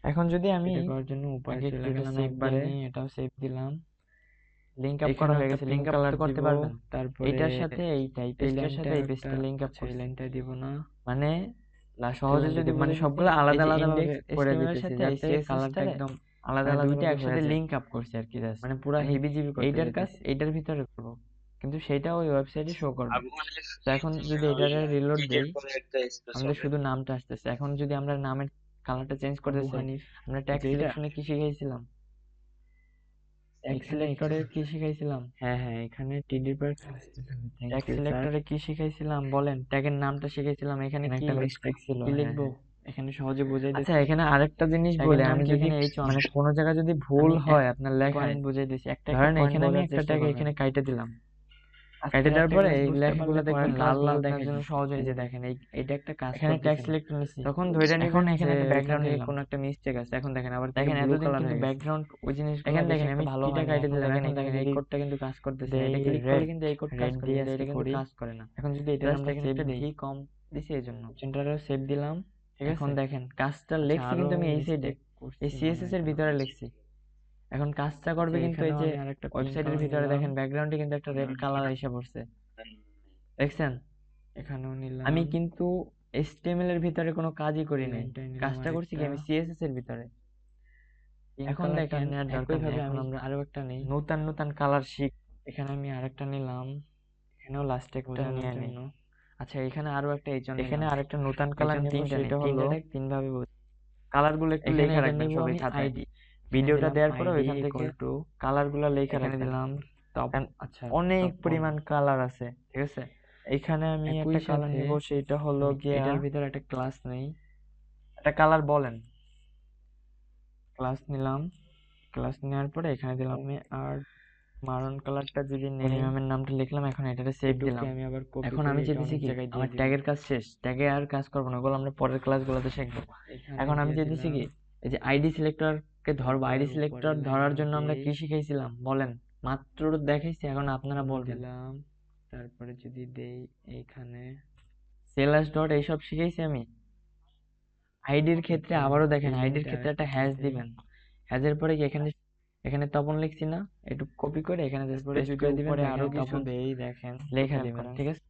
এখন যদি আমি এটা করার জন্য উপরে আগে চলে একটু এটা গেলাম সেভ দিয়ে একবারে। নিই, এটাও সেভ দিলাম, লিংক আপ করা এখানেও হয়ে একটা গেছে। লিংক পিঙ্ক আপ কালার তো করতে দিব, পারবেন, তারপরে এইটার সাথে এইটা, এই এই পেজটার সাথে লাইনটাও এই একটা, পেজটা লিংক আপ আচ্ছা এই করছি। লাইনটা দিব না, মানে লাস্ট সহজে লাইনটা যদি দিব, মানে বুঝাইতে সবগুলো চাই, এই আলাদা যে আলাদা ভাবে ইন্ডেক্স করে এইচটিএমএল এর দিতেছি সাথে এই যাতে সিএসএস কালারটা টারে একদম আলাদা মানে আলাদা দুইটা ভাবে হয়ে একসাথে যায়, লিংক আপ করছি আর কি, জাস্ট মানে পুরা মানে হেভি জিবি করতে এইটার কাজ যেতেছি। এইটার ভিতরে করব, কিন্তু সেটা ওই ওয়েবসাইটে শো করবে। তো এখন যদি এটারে রিলোড দেই, আমাদের শুধু নামটা আসতেছে। এখন যদি আমরা নামের কালারটা চেঞ্জ করতে আবু চাই, হানিফ, আমরা ট্যাগ যে এটা সিলেকশনে কি শিখাইছিলাম, ট্যাগ এখানে সিলেক্টরে কি শিখাইছিলাম, হ্যাঁ হ্যাঁ, এখানে টিডির পার, থ্যাংক ট্যাগ ইউ স্যার। সিলেক্টরে কি শিখাইছিলাম বলেন, ট্যাগের নামটা শিখাইছিলাম, এখানে এখানে কি একটা মিস্টেক ছিল, কি হ্যাঁ লিখবো। হ্যাঁ, এখানে সহজে বুঝাই আচ্ছা দিচ্ছি। এখানে আরেকটা জিনিস ট্যাগের বলে, নাম আমি কি যদি এখানে এইচ ওয়ান, মানে কোনো জায়গায় যদি ভুল আমি হয় এক আপনার লেখায়, পয়েন্ট বুঝাই দিচ্ছি, একটা একটা ধরেন পয়েন্ট এখানে আমি বোঝার একটা চেষ্টা ট্যাগ করবেন। এখানে কাইটে দিলাম, আস্তে কাইটে দেওয়ার আস্তে পরে ক্লাস এই বুঝতে লেখাগুলো পারলে পরে দেখবেন লাল কাজগুলো লাল দেখার দেখাইতেছে। জন্য সহজ এই হয়ে যে যাবে। দেখেন এটা একটা কাজ এখানে ট্যাগ করতেছে না। সিলেক্ট নিছি, তখন ধরে এখন নেবেন এখানে যে একটা এখান ব্যাকগ্রাউন্ড থেকে নিলাম, কোনো একটা মিস্টেক আছে। এখন দেখেন আবার থেকে দেখেন ব্লু এতদিন কালার কিন্তু হয়ে গেছে। ব্যাকগ্রাউন্ড ওই জিনিসগুলো দেখেন বেশি দেখেন একটা আমি ভালো কিটা হয়নি। কাইটে এখন দিলাম, দেখেন এখন এখানে দেখেন এই এই কোডটা কিন্তু কাজ করতেছে না, দেই এটা ক্লিক করলে রেড, কিন্তু এই কোড কাজ রেড করবে, দিয়ে কিন্তু আজকে এটা কিন্তু করি। কাজ করে না। এখন যদি এটা জাস্ট আমরা এখানে সেভ একটা দিই, ভি কম দিছি এই জন্য। সেন্টারও সেভ দিলাম, ঠিক এখন আছে, দেখেন কাজটা আচ্ছা লিখছি আরো কিন্তু আমি এই সাইডে, মিস্টেক করছি এই মনে সিএসএস হয় এর কোনো। ভিতরে লিখছি। এখন কাজটা আচ্ছা করবে কিন্তু এই এখানেও যে আমি আরেকটা পিঙ্ক ওয়েবসাইটের কালার ভিতরে নিলাম, দেখেন ব্যাকগ্রাউন্ডে কিন্তু একটা রেড কালার এসে পড়ছে, দেখছেন। এখানেও আমি নিলাম, কিন্তু এইচটিএমএল এর ভিতরে কোনো কাজই করি এই নাই, লাইনটাই নিলাম কাজটা করছি কি আরেকটা। আমি সিএসএস এর ভিতরে। পিঙ্ক এখন কালারটা দেখেন নেওয়ার দরকার নেই, একইভাবে এখন আমি আমরা আরো একটা নেই। নতুন নতুন কালার শিখ, এখানে আমি আরেকটা নিলাম, এখানেও লাস্ট একটা বোঝানোর নিয়ে নিই। জন্য। আচ্ছা এখানে আরো একটা এইচন এখানে নিলাম, আরেকটা নতুন কালার এইচন নিব, তিনটা নেই, সেটা হলো তিনটা ট্যাগ তিন ভাবে কালার গুলো একটু এখানে লেখা এটা রাখবেন নিব সবাই আমি খাতায়। আইডি, এখানে ভিডিওটা দিলাম দেওয়ার পরে আইডি ওইখান থেকে ইকুয়াল টু, কালার গুলো লেখা এখানে রাখবেন, দিলাম টপ, কারণ আচ্ছা অনেক টপ ওয়ান। পরিমাণ কালার আছে, ঠিক আছে। এইখানে আমি একই একটা কালার সাথে নিব, সেটা হলো আমি গিয়া এটার ভিতরে একটা ক্লাস নেই, একটা কালার বলেন। ক্লাস নিলাম, ক্লাস নেওয়ার পরে এখানে দিলাম আমি আর মারুন কালারটা যদি নেই, পরিমাণের নামটা লিখলাম, এখন এটাতে সেভ এটুকে দিলাম। আমি আবার কপি এখন করে আমি এটা চাইতেছি অনেক কি জায়গায় দিয়ে আমার দিব। ট্যাগের কাজ শেষ, ট্যাগে আর কাজ করবো না, ওগুলো আমরা পরের ক্লাসগুলোতে শিখবো। এখানে এখন আমি দিয়ে চাইতেছি দিলাম, কি এই যে আইডি সিলেক্টরকে ধরবো, তারপরে আইডি উপরের সিলেক্টর ধরার লাইনটাও জন্য আমরা দেই, কি শিখাইছিলাম বলেন, মাত্র দেখাইছি, এখন আপনারা বলবেন। দিলাম। তারপরে যদি দেই এইখানে সেলাস ডট এইসব শিখাইছি আমি। আইডির ক্ষেত্রে এরপরে আবারও দেখেন, এই আইডির লাইনটা ক্ষেত্রে আরেকটা একটা দিয়ে হ্যাশ দেই। দিবেন, হ্যাজের পরে কি এখানে এখানে তপন লিখছি না, একটু কপি করে এখানে জাস্ট তারপরে পেস্ট যদি করে দিবেন, উপরে আরো দেখেন কিছু তপন দেই, দেখেন লেখা খেয়াল দিবেন, করেন, ঠিক আছে।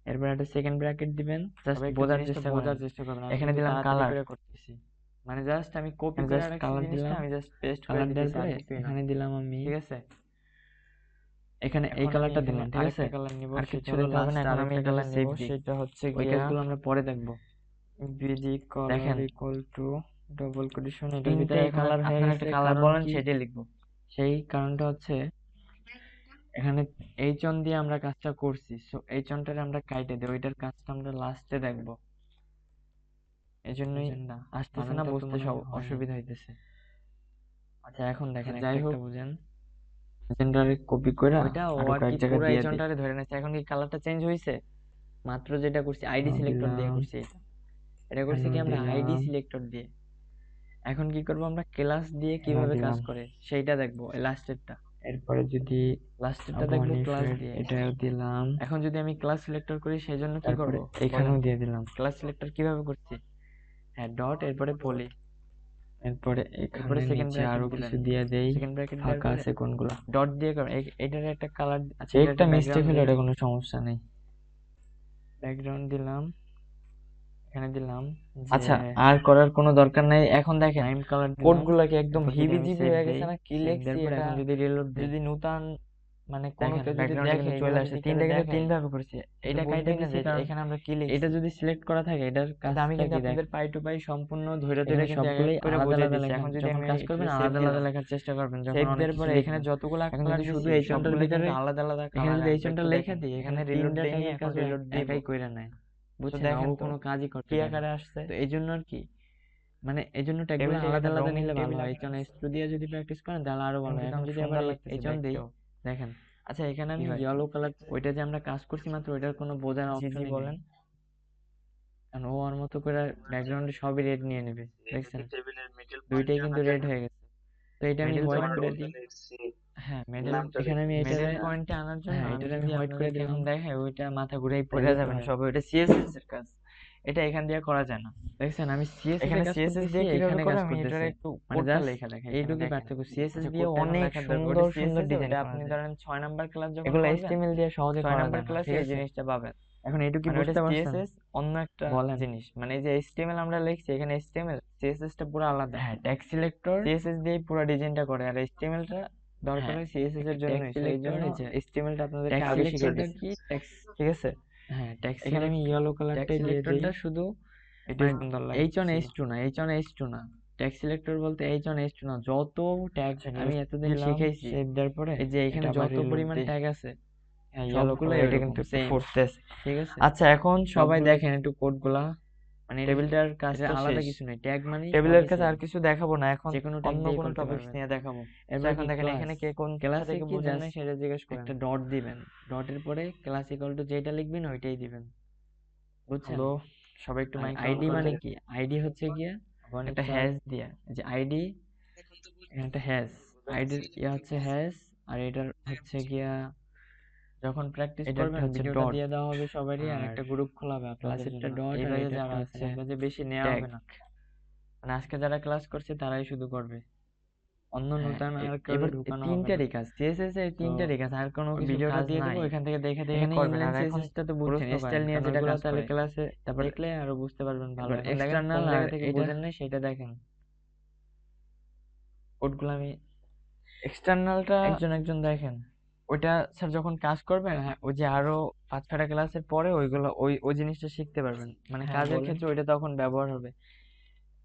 এরপর একটা সেকেন্ড ব্র্যাকেট দিবেন, জাস্ট সবাই একটু বোঝার জিনিসটা চেষ্টা করেন। বোঝার চেষ্টা করবেন, আমি এখানে কিন্তু দিলাম তাড়াতাড়ি কালার, করে করতেছি, মানে জাস্ট আমি কপি এখানে করে জাস্ট রাখছি কালার জিনিসটা, দিলাম, আমি জাস্ট পেস্ট করে কালার দেওয়ার দিতেছি, আর পরে কিছুই না, এখানে দিলাম আমি, ঠিক আছে। এখানে এই এখন আমি কালারটা এখানে দিলাম, ঠিক আছে। আরেকটা কালার নিব, আর সেটা কিচ্ছু হলো দিতে হবে না, লাস্ট এখন আমি আরেকটা এটাতে কালার নিব, সেভ দিই, সেটা হচ্ছে ওই গিয়া কাজগুলো আমরা পরে দেখবো। বিজি কালার দেখেন ইকুয়াল টু ডবল কোটেশন, এটার তিনটে ভিতরে কালার হয়ে আপনারা গেছে, একটা কালার কারণ বলেন কি সেটাই লিখবো। সেই কারণটা হচ্ছে এখানে এইচন দিয়ে আমরা কাজটা করছি, সো এইচনটারে আমরা কাইটে দিই, ওইটার কাজটা আমরা লাস্টে দেখবো। এই জন্যই বুঝেন না, আসতেছে না, বানানটা তো বুঝতে মনে সব হয় হয় নাই। অসুবিধা হইতেছে। আচ্ছা এখন দেখেন যাই একটা হোক, একটা বুঝেন। এজেন্ডারে কপি কইরা ওইটা ও আরো আর কয়েক কি জায়গায় পুরো দিয়ে দিই। এইচনটারে ধরে নিচ্ছে। এখন কি কালারটা চেঞ্জ হয়েছে? মাত্র যেটা করছি আইডি সিলেক্টর দিয়ে দিলাম, করছি এটা। এটা করছি কি এখানেও আমরা আইডি দিলাম, সিলেক্টর দিয়ে। এখন কি করবো আমরা ক্লাস দিয়ে এখানেও কিভাবে কাজ দিলাম। করে সেইটা দেখবো, এই লাস্টেরটা। এরপরে যদি লাস্টেরটা দেখবো বনি ক্লাস ফেড, দিয়ে। এটাও দিলাম। এখন যদি আমি ক্লাস সিলেক্টর করি সেই জন্য কি তারপরে করব বলেন? এখানেও দিয়ে দিলাম। ক্লাস সিলেক্টর কিভাবে করছি? হ্যাঁ, ডট এরপরে পলি, এরপরে এরপরে এখানে সেকেন্ড নিচে ব্র্যাকেট আরো দিবেন। কিছু দিয়ে দেই, সেকেন্ড ব্র্যাকেট দেওয়ার ফাঁকা পরে আছে কোনগুলা। ডট দিয়ে করবেন। এটার একটা কালার, আচ্ছা এটা একটা একটা মিস্টেক ব্যাকগ্রাউন্ড হলে দেই। এটা কোনো সমস্যা নেই। ব্যাকগ্রাউন্ড দিলাম, এখানে দিলাম যে আচ্ছা, আর করার কোনো দরকার নাই। এখন দেখেন লাইম কালার কোড দিলাম। গুলা কি একদম এরপর যদি আমি হিবিজিবি সেভ হয়ে দেই, গেছে না, কি সেভ লেখছি দেওয়ার পরে এটা। এখন যদি রিলোড দেই, যদি নূতন মানে কোনো দেখেন কেউ যদি ব্যাকগ্রাউন্ডে দেখে, কিন্তু চলে এগুলা আসছে। যদি তিনটা কিন্তু দেখে, তিন ভাবে করছি। এটা এটা কাইটা বুঝবেই না দিছি যে কারণ এখানে আমরা কি এটা লিখছি। যদি সিলেক্ট করা থাকে এটার কিন্তু আমি কাজটা কিন্তু কি দেখ, আপনাদের পাই টু পাই সম্পূর্ণ ধরে ধরে এখানে কিন্তু এক এক সবগুলোই করে আলাদা বুঝিয়ে আলাদা দিচ্ছি। লেখা। এখন যদি যখন আমি কাজ করবেন এটাতে সেভ আলাদা আলাদা দিলাম, লেখার চেষ্টা করবেন, যখন সেভ অনেক দেওয়ার কিছু পরে লিখবেন। এখানে যতগুলা এখন কালার যদি শুধু দিছি এইচনটার সবগুলোই ভিতরে কিন্তু আলাদা আলাদা এখানে কালার যদি আসবে। এইচনটা তো লেখা দেখেন দিই, এখানে এখানে তিনটা রিলোড দেয়নি, টাইপের এখন কাজ রিলোড দিব। একাই কইরা নেয়। তো বুঝছেন, ও দেখেন তো কোনো কাজই করতে কি দেয় না। আকারে আসছে। তো এই জন্য আর কি, মানে এই জন্য ট্যাগগুলো টেবিলটা আলাদা দেখেন আলাদা রঙিন নিলে ভালো টেবিল হয়। আকারে এইচন আছে। এস টু দিয়ে যদি প্র্যাকটিস করেন তাহলে আরো ভালো হয়। কিন্তু এখন অনেক যদি আবার সুন্দর লাগতেছে এইচন দেই, দেখতেও। দেখেন। আচ্ছা এখানে কি আমি হয়? ইয়েলো কালার, ওইটা যে আমরা কাজ করছি মাত্র, ওইটার কোনো বোঝার জি জি অপশনই নেই। বলেন। কারণ ও ওর মতো করে ব্যাকগ্রাউন্ডে সবই রেড নিয়ে নেবে। দেখছেন টেবিলের মিডল দুইটাই পয়েন্টে কিন্তু আনার রেড জন্য হয়ে গেছে। তো এটা আমি মিডল হোয়াইট পয়েন্ট করে বলতে দিই। লিখছি হ্যাঁ, মিডল, নামটা এখানে আমি লিখছি। এটারে, মিডল পয়েন্টে আনার জন্য হ্যাঁ আমি এটারে আমি যদি হোয়াইট করে আপনাদেরকে দিলাম। এখন দেখাই, ওইটা মাথা ঘুরেই পড়ে তাইলেই তো যাবেন হয়। সব। ওইটা সিএসএস এর কাজ। এটা এখান দিয়ে করা যায় না। দেখছেন আমি সিএসএস এ এখানে কাজ সিএসএস করতেছি, দিয়ে কিভাবে এখানে করে কাজ আমি এটার করতেছি। একটু মানে কোডটা জাস্ট লেখা দেখাই। এখানে এইটুকুই দেখেন। পার্থক্য। সিএসএস আচ্ছা, দিয়ে কোডটা এখন অনেক লেখার দরকার। সুন্দর ওটা সুন্দর সিএসএস এ, ডিজাইন ওটা করা আপনি যায়। ধরেন 6 নাম্বার ক্লাস যখন এগুলো করবেন, এইচটিএমএল দিয়ে সহজে করা 6 নাম্বার যায় না, ক্লাসে ঠিক এই আছে? জিনিসটা পাবেন। এখন এইটুকু কি মানে ওটা বুঝতে পারছেন? সিএসএস অন্য একটা বলেন। জিনিস। মানে এই যে এইচটিএমএল আমরা লিখছি, এখানে এইচটিএমএল সিএসএস টা পুরো আলাদা। হ্যাঁ, ট্যাগ সিলেক্টর। সিএসএস দিয়ে পুরো ডিজাইনটা করে, আর এইচটিএমএল টা দরকার হ্যাঁ, হয় সিএসএস এর ট্যাগ জন্যই। সো এই সিলেক্টর, জন্য এই যে এইচটিএমএল টা ট্যাগ আপনাদেরকে আগে শিখিয়ে সিলেক্টরটা দিচ্ছি। কি, ঠিক আছে। হ্যাঁ ট্যাগ এখানে আমি ইয়েলো ট্যাগ কালারটাই দিয়ে দিই। সিলেক্টরটা শুধু এটাই মানে সুন্দর এইচ অন লাগছিল। এইচ টু না, এইচ অন এইচ টু না। ট্যাগ সিলেক্টর বলতে এইচ অন এইচ টু না, যত ট্যাগ আচ্ছা, আমি নিউজ এতদিন দিলাম, শিখাইছি, সেভ দেওয়ার পরে এই যে এখানে এটা আবার যত রিলোড পরিমাণ দেই। ট্যাগ আছে হ্যাঁ, ইয়েলো সবগুলাই কালার, এটা ওইরকম কিন্তু একটু সেম, ফুটতেছে। ঠিক আছে? আচ্ছা, এখন সবাই সবগুলাই দেখেন একটু কোডগুলা। মানে টেবিলটার কাজ এটা তো আলাদা শেষ। কিছু নেই। ট্যাগ মানে টেবিলের সবই কাছে সেম, আর কিছু দেখাবো না এখন। যে কোনো ট্যাগ অন্য দিয়ে কোনো করতে টপিকস পারবেন। নিয়ে দেখাবো। তো এরপর এখন কি দেখেন ক্লাস, এখানে কে কোন কোথা ক্লাসে থেকে কি বুঝেন জাস্ট নাই সেটা জিজ্ঞেস করেন। একটা ডট দিবেন, ডটের পরে ক্লাস ইকুয়াল টু যেটা লিখবেন ওইটাই দিবেন, বুঝছেন? হ্যালো, সবাই একটু আর মাইকটা অন আইডি করে মানে দেন। কি, আইডি হচ্ছে গিয়া বনি একটা স্যার, হ্যাশ দিয়া, এই যে আইডি, এখানে একটা হ্যাশ, আইডির ইয়া হচ্ছে হ্যাশ, আর এটার হচ্ছে গিয়া যখন প্র্যাকটিস এটা একটা করবেন হচ্ছে ভিডিওটা ডট। দিয়ে দেওয়া হবে সবারই, আর আর একটা গ্রুপ খোলা হবে আপনাদের ক্লাসেরটা জন্য। ডট, এই আর ব্যাচে এটা যারা একটা আছেন, হচ্ছে এই ব্যাচে বেশি নেওয়া ট্যাগ। হবে না, মানে আজকে যারা ক্লাস করছে তারাই শুধু করবে, অন্য হ্যাঁ, নতুন আর কাউরে এবার এই ঢুকানো হবে না। তিনটারই কাজ, সিএসএস এর তো তিনটারই কাজ, আর কোনো ওই কিছু ভিডিওটা কাজ দিয়ে নাই। দেবো, এখান থেকে দেখে দেখে এখানে করবেন। ইনলাইন আর এখন সিএসএস টা তো বুঝছেন, প্রশ্ন করেন, স্টাইল নিয়ে কারণ যেটা ওইগুলো কাজ তাহলে করে। ক্লাসে তারপর দেখলে আরো বুঝতে পারবেন ভালো। এবার এখন দেখেন কোন এক্সটার্নাল, আর জায়গা থেকে এটা বুঝেন নাই সেটা দেখেন। কোডগুলো আমি এক্সটার্নালটা একজন একজন দেখেন। ওইটা স্যার যখন কাজ করবেন, হ্যাঁ, ওই যে আরো 5-6টা ক্লাসের পরে ওইগুলো ওই ওই জিনিসটা শিখতে পারবেন। মানে হ্যাঁ কাজের বলেন। ক্ষেত্রে ওইটা তখন ব্যবহার হবে।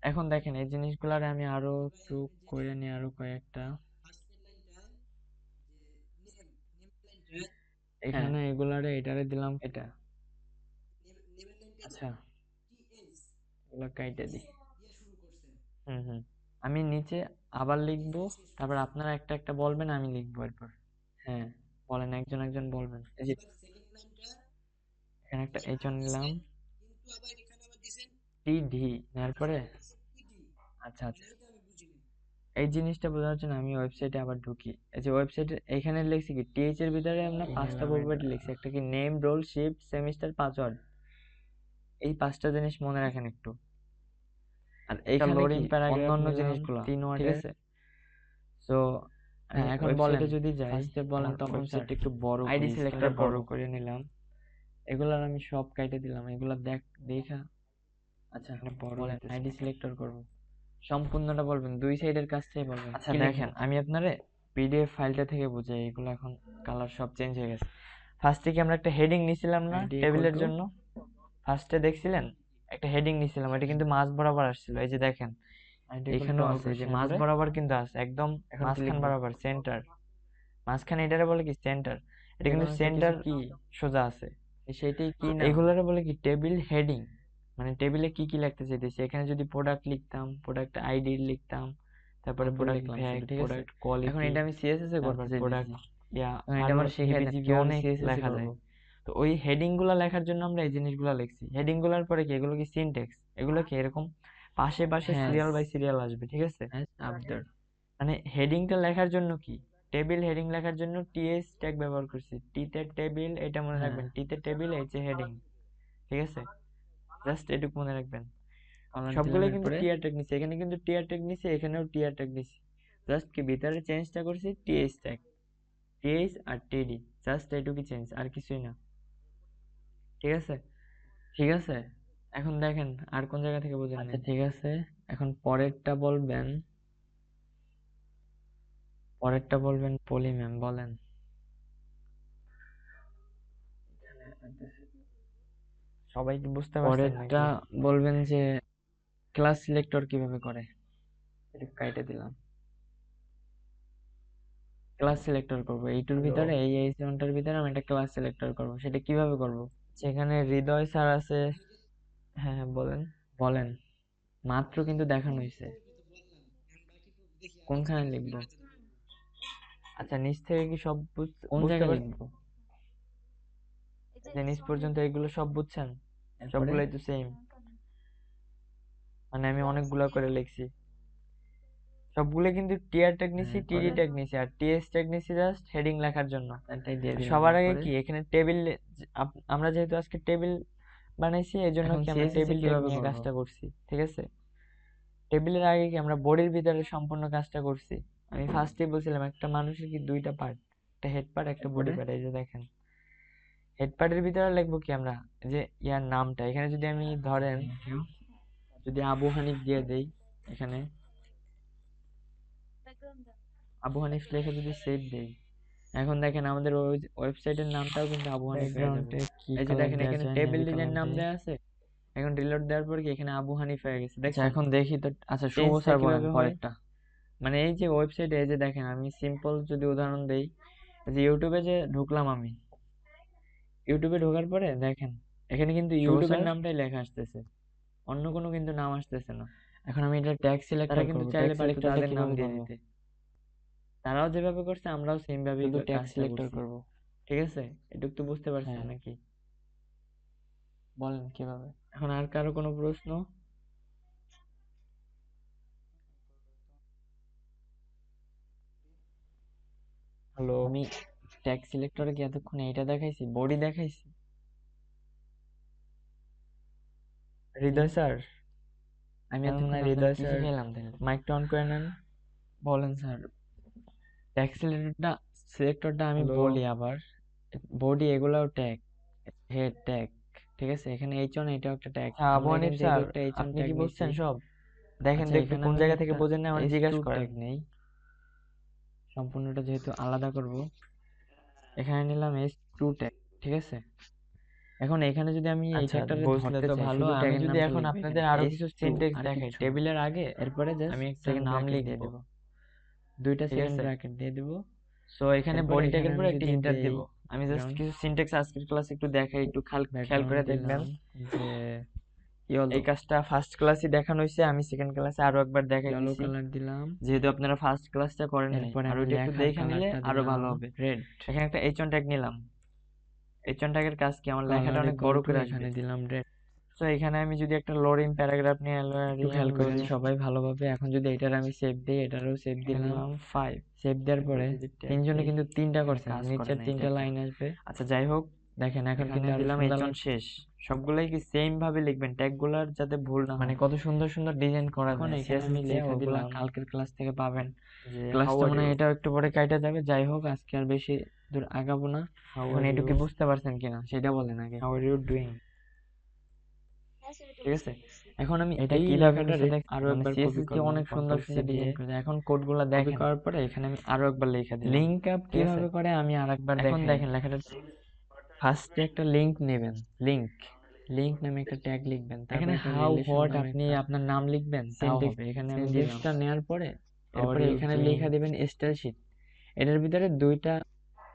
এখন দেখেন এই জিনিসগুলারে আমি আরো একটু করে নিই, আরো কয়েকটা। হ্যাঁ এখানে এগুলারে এটারে দিলাম এটা, আচ্ছা, এগুলো কাইটে দিই। হুম হুম, আমি নিচে আবার লিখবো, তারপর আপনারা একটা একটা বলবেন, আমি লিখবো এরপর। হ্যাঁ বলেন, একজন একজন বলবেন। এই যে এখানে একটা এইচ নিলাম, টি ডি নেওয়ার পরে, আচ্ছা আচ্ছা, এই জিনিসটা বোঝার জন্য আমি ওয়েবসাইটে আবার ঢুকি। এই যে ওয়েবসাইটে এখানে লিখছি কি, টিএইচ এর ভিতরে আমরা কি 5টা নিলাম প্রপার্টি এটা, লিখছি। একটা কি name, roll, shift, semester, password. এই 5টা জিনিস মনে রাখেন একটু। আর এটা এইখানে লোডিং কি প্যারাগ্রাফ অন্যান্য নিলাম জিনিসগুলা, 3 ঠিক ওয়ার্ডের। আছে? সো আমি হ্যাঁ এখন বলেন, ওয়েবসাইটে যদি যাই, ফার্স্টে বলেন আমার তখন স্যার। ওয়েবসাইটটা একটু বড় আইডি করি, সিলেক্টর স্ক্রিনটা বড় করব, করে নিলাম। এগুলার আমি সব কাইটে দিলাম, এগুলা দেখা আচ্ছা এখানে বড় বলেন হইতেছে। আইডি সিলেক্টর করব, সম্পূর্ণটা বলবেন, দুই সাইডের কাজটাই বলবেন। আচ্ছা কি দেখেন, লিখবো? আমি আপনারে পিডিএফ ফাইলটা থেকে বুঝাই। এগুলো এখন কালার সব চেঞ্জ হয়ে গেছে। ফার্স্টে কি আমরা একটা হেডিং নিছিলাম না আইডি ইকুয়াল টেবিলের টু, জন্য? ফার্স্টে দেখছিলেন একটা হেডিং নিছিলাম, এটা কিন্তু মাঝ বরাবর আসছিল। এই যে দেখেন আইডি ইকুয়াল টু এখানেও অল আছে, এই যে কোশ্চেনের মাঝ পরে বরাবর কিন্তু আছে, একদম এখন কি মাঝখান লিখবো? বরাবর, সেন্টার। মাঝখানে এটারে বলে কি সেন্টার, এটা এখন কিন্তু আমি সেন্টার চাইতেছি কি, সোজা আছে। সেইটাই তো কি নাম? এগুলারে বলে কি টেবিল হেডিং। মানে টেবিলে কি কি লিখতে চাইতেছি, এখানে যদি প্রোডাক্ট লিখতাম, প্রোডাক্ট আইডি লিখতাম, তারপরে আব্দুল প্রোডাক্ট লিখলাম ভ্যাগ, শুধু, ঠিক আছে। প্রোডাক্ট এখন কোয়ালিটি, এটা আমি সিএসএস এ করতে তারপর প্রোডাক্ট চাইতেছি, ইয়া এখন এটা আরো আমার শিখাই দেন হেবিজিবি কিভাবে অনেক সিএসএস এ লেখা করব। যায়। তো ওই হেডিং গুলা লেখার জন্য আমরা এই জিনিসগুলা লিখছি। হেডিং গুলার পরে কি, এগুলো কি সিনটেক্স, এগুলো কি এরকম পাশে পাশে হ্যাজ সিরিয়াল বাই সিরিয়াল আসবে, ঠিক আছে। হ্যাজ আব্দুল। মানে হেডিংটা লেখার জন্য কি, টেবিল হেডিং লেখার জন্য টিএস ট্যাগ ব্যবহার করছি। টি তে টেবিল, এটা মনে হ্যাঁ, রাখবেন, টি তে টেবিল, এইচ এ হেডিং, ঠিক আছে। জাস্ট এটুকু মনে রাখবেন। কমেন্ট দিলাম সবগুলোই কিন্তু এরপরে। টিআর ট্যাগ নিছে, এখানে কিন্তু টিআর ট্যাগ নিছে, এখানেও টিআর ট্যাগ নিছি। জাস্ট কি ভিতরে চেঞ্জটা করছি টিএইচ ট্যাগ, টিএইচ আর টিডি, জাস্ট এইটুকু চেঞ্জ, আর কিছুই না, ঠিক আছে। ঠিক আছে, এখন দেখেন আর কোন জায়গা থেকে বোঝেন আচ্ছা নাই। ঠিক আছে। এখন পরেরটা বলবেন পলি ম্যাম, বলেন। সবাই কি বুঝতে পারছেন পরেরটা নাকি? বলবেন যে ক্লাস সিলেক্টর কিভাবে করে, এটা কাইটে দিলাম। ক্লাস সিলেক্টর করব এইটার হ্যালো, ভিতরে, এই জোনটার ভিতরে আমি একটা ক্লাস সিলেক্টর করব, সেটা কিভাবে করব সেখানে হৃদয় স্যার আছে। হ্যাঁ হ্যাঁ, বলেন। বলেন। মাত্র কিন্তু দেখানো হয়েছে, কোনখানে লিখব, আচ্ছা, নিচ থেকে কি সব কোন বুঝতে জায়গায় পারছেন? লিখব? যে নিচ পর্যন্ত এগুলো সব বুঝছেন? এরপরে সবগুলাই তো সেম, মানে আমি অনেকগুলা করে লিখছি। সবগুলো কিন্তু টিআর ট্যাগ হ্যাঁ, নিছি, টিডি এরপরে ট্যাগ নিছি, আর টিএস ট্যাগ নিছি জাস্ট হেডিং লেখার জন্য। এটাই দিয়ে তো দিলাম। সবার আগে এরপরে কি এখানে টেবিল, আমরা যেহেতু আজকে টেবিল বানাইছি, এই জন্য এখন কি আমরা সিএসএস এ টেবিল ট্যাগ কিভাবে নিয়ে করব? কাজটা করছি, ঠিক আছে। টেবিলের আগে কি আমরা বডির ভিতরে সম্পূর্ণ কাজটা করছি। আমি ফার্স্টে বলছিলাম একটা মানুষের কি দুইটা পার্ট, একটা হেড পার্ট, একটা বডি এরপরে পার্ট। এই যে দেখেন, হেড পার্টের ভিতরে লিখবো কি আমরা, যে ইয়ার নামটা, এখানে যদি আমি ধরেন, থ্যাংক ইউ। যদি আবু হানিফ দিয়ে দেই, এখানে আবু হানিফ লিখে যদি সেভ দেই, এখন দেখেন আমাদের ওয়েবসাইটের নামটাও কিন্তু আবু হানিফ হয়ে যাবে। ব্যাকগ্রাউন্ডে কি এই যে কালার দেখেন দেওয়া এখানে যায়, টেবিল নেভি ডিজাইন কালার নাম দেই। দেওয়া আছে, এখন রিলোড দেওয়ার পর কি এখানে আবু হানিফ হয়ে গেছে, আচ্ছা দেখছেন। এখন দেখি তো। আচ্ছা শুভ চেঞ্জটা স্যার বলেন কিভাবে হয়, পরেরটা। মানে এই যে ওয়েবসাইটে, এই যে দেখেন আমি সিম্পল যদি উদাহরণ দেই, যে ইউটিউবে যে ঢুকলাম আমি, ইউটিউবে ঢোকার পরে দেখেন এখানে কিন্তু শুভ ইউটিউবের স্যার, নামটাই লেখা আসতেছে, অন্য কোনো কিন্তু নাম আসতেছে না। এখন আমি এটা ট্যাগ তারা সিলেক্টর কিন্তু করব, ট্যাগ চাইলে পারতো সিলেক্টরটা তাদের নাম কিভাবে দিয়ে করব? দিতে, তারাও যেভাবে করছে আমরাও সেম ভাবেই শুধু ট্যাগ কাজটা সিলেক্টর করছি, করব। ঠিক আছে। এটুক তো বুঝতে পারছেন হ্যাঁ, নাকি? বলেন কিভাবে। এখন আর কারো কোনো প্রশ্ন? হ্যালো, আমি ট্যাগ সিলেক্টরে কি এতক্ষণ এইটা দেখাইছি, বডি দেখাইছি? হুম? হৃদয় স্যার, আমি এখন মনে এতক্ষণ হয় আপনার হৃদয় কি স্যার শিখাইলাম তাহলে? মাইকটা অন করে নেন। বলেন স্যার। ট্যাগ সিলেক্টরটা আমি হ্যালো, বলি আবার, বডি এগুলাও ট্যাগ, হেড ট্যাগ, ঠিক আছে। এখানে এইচ ওয়ান এটাও একটা ট্যাগ, আচ্ছা আবু আমরা হানিফ এখানে যেহেতু স্যার, একটা এইচ ওয়ান আপনি ট্যাগ কি নিছি। বুঝছেন সব? দেখেন আচ্ছা তো একটু এখানে কোন আমি জায়গা থেকে একটা বোঝেন না আমার এস টু জিজ্ঞাসা করেন। ট্যাগ নেই, সম্পূর্ণটা যেহেতু আলাদা করব, এখানে নিলাম এস টু ট্যাগ, ঠিক আছে। এখন এখানে যদি আমি এই আচ্ছা, ট্যাগটারে বুঝলে ধরতে তো চাই, ভালো। শুধু আমি ট্যাগের যদি নামটা এখন লিখবে এখানে আপনাদের আরো এস কিছু টু, সিনটেক্স আর দেখাই কিচ্ছু না। টেবিলের আগে, এরপরে আমি জাস্ট একটা সেকেন্ড নাম ব্র্যাকেট দিয়ে লিখবো, দিব, দুইটা ঠিক সেকেন্ড আছে। ব্র্যাকেট দিয়ে দিব। সো এখানে এরপরে বডি এখানে ট্যাগের পরে আমি একটা যদি ইন্টার দেই দিব। আমি জাস্ট ব্যাকগ্রাউন্ড, কিছু সিনটেক্স আজকের ক্লাসে একটু দেখাই, একটু খেয়াল ব্যাকগ্রাউন্ড করে দেখবেন। দিলাম যে ইয়েলো, এই কাজটা ফার্স্ট ক্লাসে দেখানো হয়েছে, আমি সেকেন্ড ক্লাসে আরো একবার দেখাই ইয়েলো দিছি, কালার দিলাম। যেহেতু আপনারা ফার্স্ট ক্লাসটা করেন নাই, এরপরে আর আমি ওইটা একটু লেখার দেখে নিলে কালারটা আরো ভালো দিলাম হবে। রেড। এখানে একটা এইচ ওয়ান ট্যাগ নিলাম, এইচ ওয়ান ট্যাগের কাজ কি, আমার লেখাটা কালার অনেক ইকুয়াল বড় টু করে আসবে। এখানে দিলাম রেড। তো এখানে আমি যদি একটা লোডিং প্যারাগ্রাফ নিয়ে একটু খেয়াল করেন সবাই ভালোভাবে। এখন যদি এটার আমি সেভ দিই, এটারও সেভ দিলাম। দিলাম 5, সেভ দেওয়ার এরপরে পরে যদি ট্যাগ তিনজনে দেই, কিন্তু তিনটা এখানে করছেন, কাজ করে নিচের না তিনটা এটা। লাইন আসবে। আচ্ছা যাই হোক, দেখেন এখন এখানে কিন্তু আরো দিলাম সুন্দর এইচ ওয়ান শেষ। সবগুলাই কি সেম ভাবে লিখবেন, ট্যাগ গুলার যাতে ভুল না মানে হয়। কত সুন্দর সুন্দর ডিজাইন করা এখন যায়, এখানে সিএসএস আমি দিয়ে লিখে ওগুলা দিলাম কালকের ক্লাস থেকে পাবেন। যে হাউ ক্লাসটা আর মনে ইউ, হয় এটাও একটু পরে কাইটা যাবে। যাই হোক আজকে আর বেশি দূর আগাবো না। হাউ এখন আর ইউ, এটুকু বুঝতে পারছেন কিনা সেটা বলেন আগে। হাউ আর ইউ ডুইং, ঠিক আছে। এখন আমি এটা এই কিভাবে লেখাটারে হচ্ছে দেখ, আরো মানে একবার কপি সিএসএস দিয়ে করলাম অনেক সুন্দর কন্ট্রোল সি সুন্দর দিয়ে। ডিজাইন করে দেয়। এখন কোডগুলা কপি দেখেন, করার পরে এখানে আমি আরো একবার লিখে দিলাম, লিঙ্ক আপ ঠিক আছে। কিভাবে করে আমি আরেকবার এখন দেখাই। দেখেন লেখাটা, ফার্স্টে একটা লিংক নেবেন, লিংক, লিংক নামে একটা ট্যাগ লিখবেন, তারপর এখানে একটা হাউ রিলেশন হোয়াট নামে আপনি একটা আপনার নাম লিখবেন তাও সিনটেক্স, হবে। এখানে আমি দিলাম সিনটেক্সটা নেওয়ার পরে হাউ আর এরপরে ইউ এখানে ডুইং, লেখা দিবেন স্টাইল শিট। এটার ভিতরে দুইটা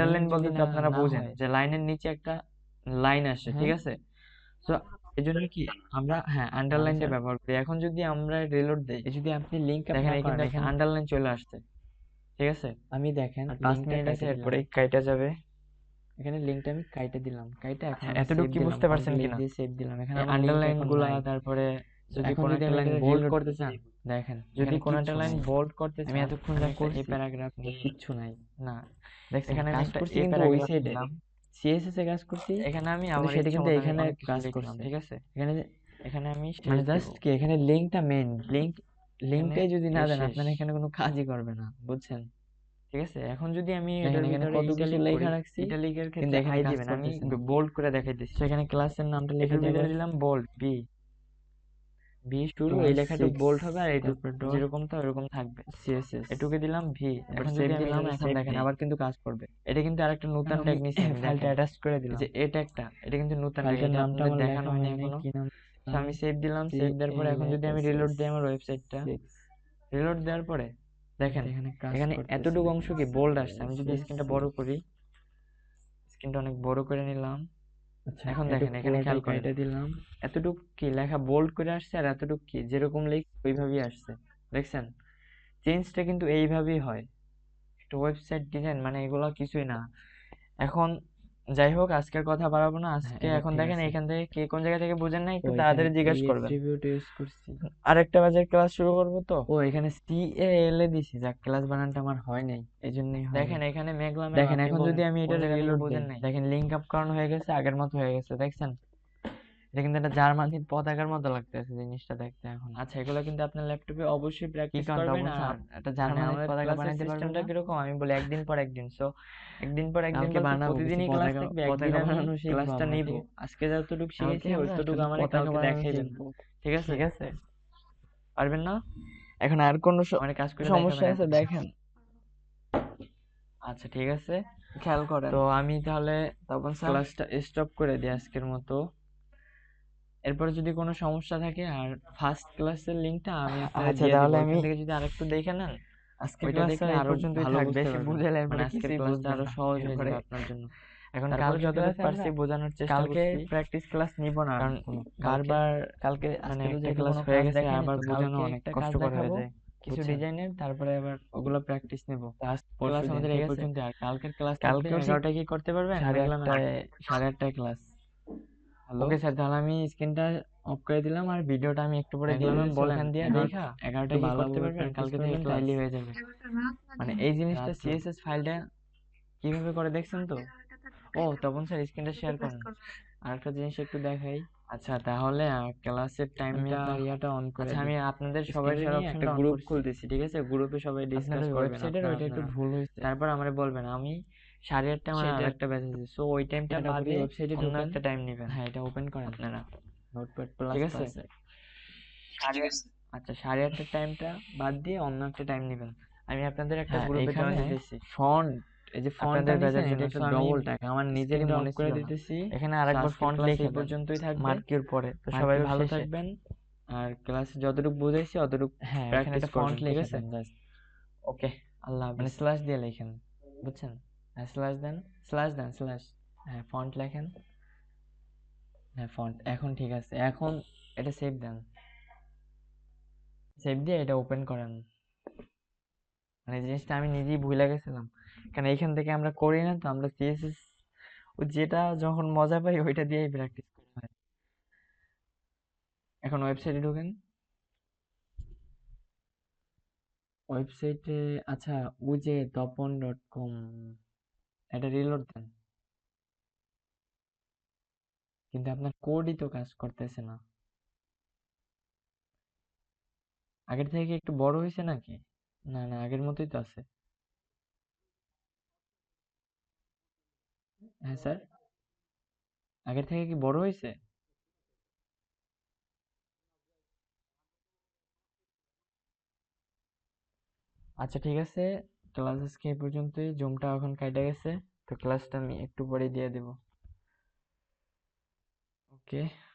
আন্ডারলাইন যদি বলতে তো না আপনারা না বোঝেন হয়, যে লাইনের নিচে একটা লাইন আসে, হ্যাঁ, ঠিক আছে? তো এই জন্য কি আমরা হ্যাঁ তাহলে আন্ডারলাইনটা স্যার ব্যবহার করি। এখন যদি আমরা রিলোড দেই, যদি আপনি লিঙ্ক আপ দেখেন না এই কিন্তু করেন একটা এখানে, আন্ডারলাইন চলে আসছে, ঠিক আছে, আমি দেখেন আর 5 লিঙ্কটা মিনিট আছে, কাইটে দিলাম, এরপরেই কাইটা যাবে। এখানে লিঙ্কটা আমি কাইটে দিলাম, কাইটে এখন আচ্ছা, আমি এতটুকু সেভ কি দিলাম, বুঝতে পারছেন কন্ট্রোল এস কিনা? দিয়ে সেভ দিলাম, এখানে এই আমার লিঙ্ক আন্ডারলাইন এখন গুলা, নাই। তারপরে যদি এখন কোনো যদি একটা আমি লাইন এটা বোল্ড রিলোড করতে চান, দেখেন যদি এখানে কোনো একটা কিচ্ছু লাইন নাই। বোল্ড করতে আমি চান, এতক্ষণ আমি যা একটা এই করছি প্যারাগ্রাফ নিয়ে, কিচ্ছু নাই। না, দেখছেন এখানে আমি কাজ একটা করছি এই কিন্তু ওই প্যারাগ্রাফ সাইডে নিলাম, সিএসএস এ কাজ করছি, এখানে আমি কিন্তু আমার সেটা ইচ্ছা কিন্তু মতো আমি এখানে অনেক কিছু কাজ লিখলাম, করছে। ঠিক আছে, এখানে এখানে আমি মানে শেষ দিব, জাস্ট কি এখানে লিঙ্কটা মেইন লিঙ্ক, এখানে লিঙ্কটাই যদি না এই দেন শেষ, আপনারা এখানে কোনো কাজই করবে না, বুঝছেন? ঠিক আছে। এখন যদি আমি দেখেন এটার এখানে ভিতরে কত কিছু ইটালিক লেখা করি, রাখছি ইটালিকের কিন্তু ক্ষেত্রে এখানে আই কাজ দিবেন, আমি করতেছে না। বোল্ড করে দেখাইতেছি। তো এখানে ক্লাসের নামটা লিখে এটার ভিতরে দেবেন, দিলাম বোল্ড বি, বি শুরু, এই ক্লাস লেখাটুকু 6, বোল্ড হবে আর এইটুক তারপর ডট যেরকম তো ওরকম থাকবে। সিএসএস, এটুকে দিলাম ভি। তারপর এখন সেভ যদি আমি দিলাম। এটাতে এখন সেভ দেখেন দেই, আবার কিন্তু কাজ করবে। এটা কিন্তু আরেকটা নতুন এখন আমি ট্যাগ নিছি আমি, ফাইলটা দেখেন অ্যাটাচ করে এই যে দিলাম। এটা একটা, এটা কিন্তু নতুন ট্যাগ, ফাইলটার এটা নামটা আপনাদের আমার দেখানো লেখা হয়নি হয় নাই, এখনো। কি নাম তো দিলাম? আমি সেভ দিলাম, সেভ দেওয়ার পরে এখন যদি আমি রিলোড CLSS দিই আমার ওয়েবসাইটটা, 6, রিলোড দেওয়ার পরে দেখেন এখানে কাজ এখানে করতেছে এতটুকু না। অংশ কি বোল্ড আসছে। আমি যদি 6, স্ক্রিনটা বড় করি, স্ক্রিনটা অনেক বড় করে নিলাম, আচ্ছা এখন দেখেন এটুক এখানে খেয়াল পুরোটাই করেন কেটে দিলাম। এতটুকু কি লেখা বোল্ড করে আসছে, আর এতটুকু কি যেরকম লিখ ওইভাবেই আসছে, দেখছেন? চেঞ্জটা কিন্তু এইভাবেই হয় একটা ওয়েবসাইট ডিজাইন, মানে এগুলো কিছুই না। এখন যাই হোক, আজকের কথা বাড়াবো না হ্যাঁ আজকে। এবার এখন ঠিক দেখেন আছে। এখান থেকে কে কোন জায়গা থেকে বুঝেন না, ও একটু এখানে তাড়াতাড়ি জিজ্ঞাসা এই করবেন। অ্যাট্রিবিউট ইউজ করছি। আরেকটা বাজে ক্লাস শুরু করবো তো। ও এখানে CAL এ দিছি, যাক ক্লাস বানানটা আমার হয় নাই, এই জন্যই হয় দেখেন নাই। এখানে মেঘলা মেঘ, দেখেন আপনি এখন বলেন যদি আমি কোন এটা জায়গা থেকে রিলোড দেই, বুঝেন নাই। দেখেন লিঙ্ক আপ করানো হয়ে গেছে, আগের মতো হয়ে গেছে, দেখছেন? এটা কিন্তু একটা জার্মানির পতাকার মতো লাগতেছে জিনিসটা দেখতে এখন। আচ্ছা, এগুলো কিন্তু আপনার ল্যাপটপে অবশ্যই কি প্র্যাকটিস কারণ করবেন। তপন আর স্যার একটা মানে জার্মানির আমাদের পতাকা ক্লাসের বানাইতে পারবেন সিস্টেমটা না? কিরকম আমি বলি, একদিন পর একদিন। সো একদিন পর একদিন কালকে বলতে বানাবো কিছু প্রতিদিনই ক্লাস পতাকা, থাকবে, একদিন পতাকা আমি বানানো শিখবো ক্লাসটা আমরা, নিব। ঠিক আছে? আজকে যতটুকু কালকে শিখেছি আমরা ওইতটুকু শুধু আমারে পতাকা কালকে বানানো দেখাইবেন, শিখবো, ঠিক আছে? ঠিক আছে? পারবেন না? এখন আর কোনো আমারে কাজ করে সমস্যা দেখাবেন আছে এতটুকু। দেখেন, আচ্ছা, ঠিক আছে। খেয়াল করেন তো আমি তাহলে তপন স্যার। ক্লাসটা স্টপ করে দিই আজকের মতো। এরপরে যদি কোনো সমস্যা থাকে, আর ফার্স্ট ক্লাসের লিংকটা আমি আপনাদের আচ্ছা দিয়ে দিব, তাহলে আমি ওইখান থেকে যদি আরেকটু দেখে নেন, আজকের ওইটা ক্লাস দেখলে স্যার এই আরো পর্যন্তই ভালো থাক, বুঝতে বেশি পারবেন। বুঝাইলে মানে এরপরে আজকের কিছুই ক্লাসটা বুঝবেন আরো না সহজ হয়ে এরপরে। যাবে আপনার জন্য। এখন তারপরে কালকে যতটুকু ক্লাসে পারছি আমরা বোঝানোর চেষ্টা কালকে করছি, প্র্যাকটিস ক্লাস নিব না আর কারণ কোনো, কালকে বারবার কালকে মানে আজকে তো একটা যেহেতু ক্লাস কোনো হয়ে কাজ গেছে, দেখায়নি, আবার তো বোঝানো কালকে অনেক একটা কাজ কষ্টকর হয়ে দেখাবো যায় কিছু বুঝছেন? ডিজাইনের, তারপরে আবার ওগুলো প্র্যাকটিস নেব। লাস্ট ক্লাস পরশু দিন, আমাদের ঠিক এই আছে? পর্যন্ত, আর কালকের ক্লাস থাকবে কালকেও ঠিক 11টায়। কি করতে পারবেন সাড়ে মেঘলা মেঘ? আটটায়, সাড়ে আটটায় ক্লাস। হ্যালো, ওকে স্যার, তাহলে আমি স্ক্রিনটা অফ করে দিলাম, আর ভিডিওটা আমি একটু পরে মেঘলা দিয়ে ম্যাম দিতেছি বলেন, ওখান দিয়ে দেখা একটু এগারোটায় কি করতে ভালোভাবে পারবেন, প্র্যাকটিস কালকে থেকে করবেন ক্লাস। তাইলেই হয়ে যাবে। মানে এই জিনিসটা রাত্র সিএসএস ফাইলটা কিভাবে করে দেখছেন তো? ও তপন স্যার স্ক্রিনটা শেয়ার করেন, আর একটা জিনিস একটু দেখাই। আচ্ছা, তাহলে ক্লাসের আমি টাইমটা, আপনার ইয়াটা অন করে আচ্ছা দিই, আমি আপনাদের সবাই স্ক্রিন শেয়ার নিয়ে একটা অপশনটা অন গ্রুপ করছি। খুলতেছি, ঠিক আছে? গ্রুপে সবাই আপনার ডিসকাস ওই করবেন ওয়েবসাইটের আপনারা ওইটা একটু আপনারা। ভুল হয়েছে, তারপর আমারে বলবেন, আমি 8:30 আমার সেটা আরেকটা ব্যাচ আছে, সো ওই টাইমটা এটা করি, বাদে ওয়েবসাইটে অন্য ঢোকেন। একটা টাইম নেবেন হ্যাঁ এটা ওপেন করেন, আপনারা, নোটপ্যাড প্লাস ঠিক আছে? প্লাসে। সাড়ে আচ্ছা, 8:30 টাইমটা বাদ দিয়ে অন্য একটা টাইম নেবেন। আমি আপনাদের একটা হ্যাঁ গ্রুপে জয়েন এখানে দিতেছি ফন্ট, এই যে ফন্টটা আপনাদের নিছেন ব্যাচের এটা জন্য, একটু সো আমি ডবল টাকা, আমার নিজেরই স্ক্রিনটা অফ মনে করে ছিল না। দিতেছি। এখানে So, আরেকবার আজকের ফন্ট ক্লাস লিখে এই দেন পর্যন্তই থাকবে। মার্কিউর পরে, তো সবাই মার্কিউর ভালো শেষে। থাকবেন, আর ক্লাসে যতটুকু বুঝাইছি অতটুকু হ্যাঁ এখানে প্র্যাকটিস একটা ফন্ট করবেন, ঠিক লিখে আছে? দেন জাস্ট, ওকে, আল্লাহ মানে হাফিজ। স্ল্যাশ দিয়ে লেখেন, বুঝছেন? হ্যাঁ স্ল্যাশ দেন, স্ল্যাশ দেন, স্ল্যাশ। হ্যাঁ ফন্ট লেখেন, হ্যাঁ ফন্ট এখন ঠিক আছে। এখন এটা সেভ দেন, সেভ দিয়ে এটা ওপেন করেন। মানে এই জিনিসটা আমি নিজেই ভুলে গেছিলাম, কারণ এইখান থেকে আমরা করি না তো, আমরা সিএসএস ও যেটা যখন মজা পাই ওইটা দিয়েই প্র্যাকটিস করা হয়। এখন ওয়েবসাইটে ঢোকেন, ওয়েবসাইটে আচ্ছা ওই যে তপন.com, এটা রিলোড দেন, কিন্তু আপনার কোডই তো কাজ করতেছে না। আগের থেকে কি একটু বড় হয়েছে নাকি? না না আগের মতোই তো আছে। হ্যাঁ স্যার, আগের থেকে কি বড় হয়েছে? আচ্ছা ঠিক আছে, ক্লাস আজকে এই পর্যন্তই, জুমটা এখন কাটা গেছে, তো ক্লাসটা আমি একটু পরে দিয়ে দেব। ওকে।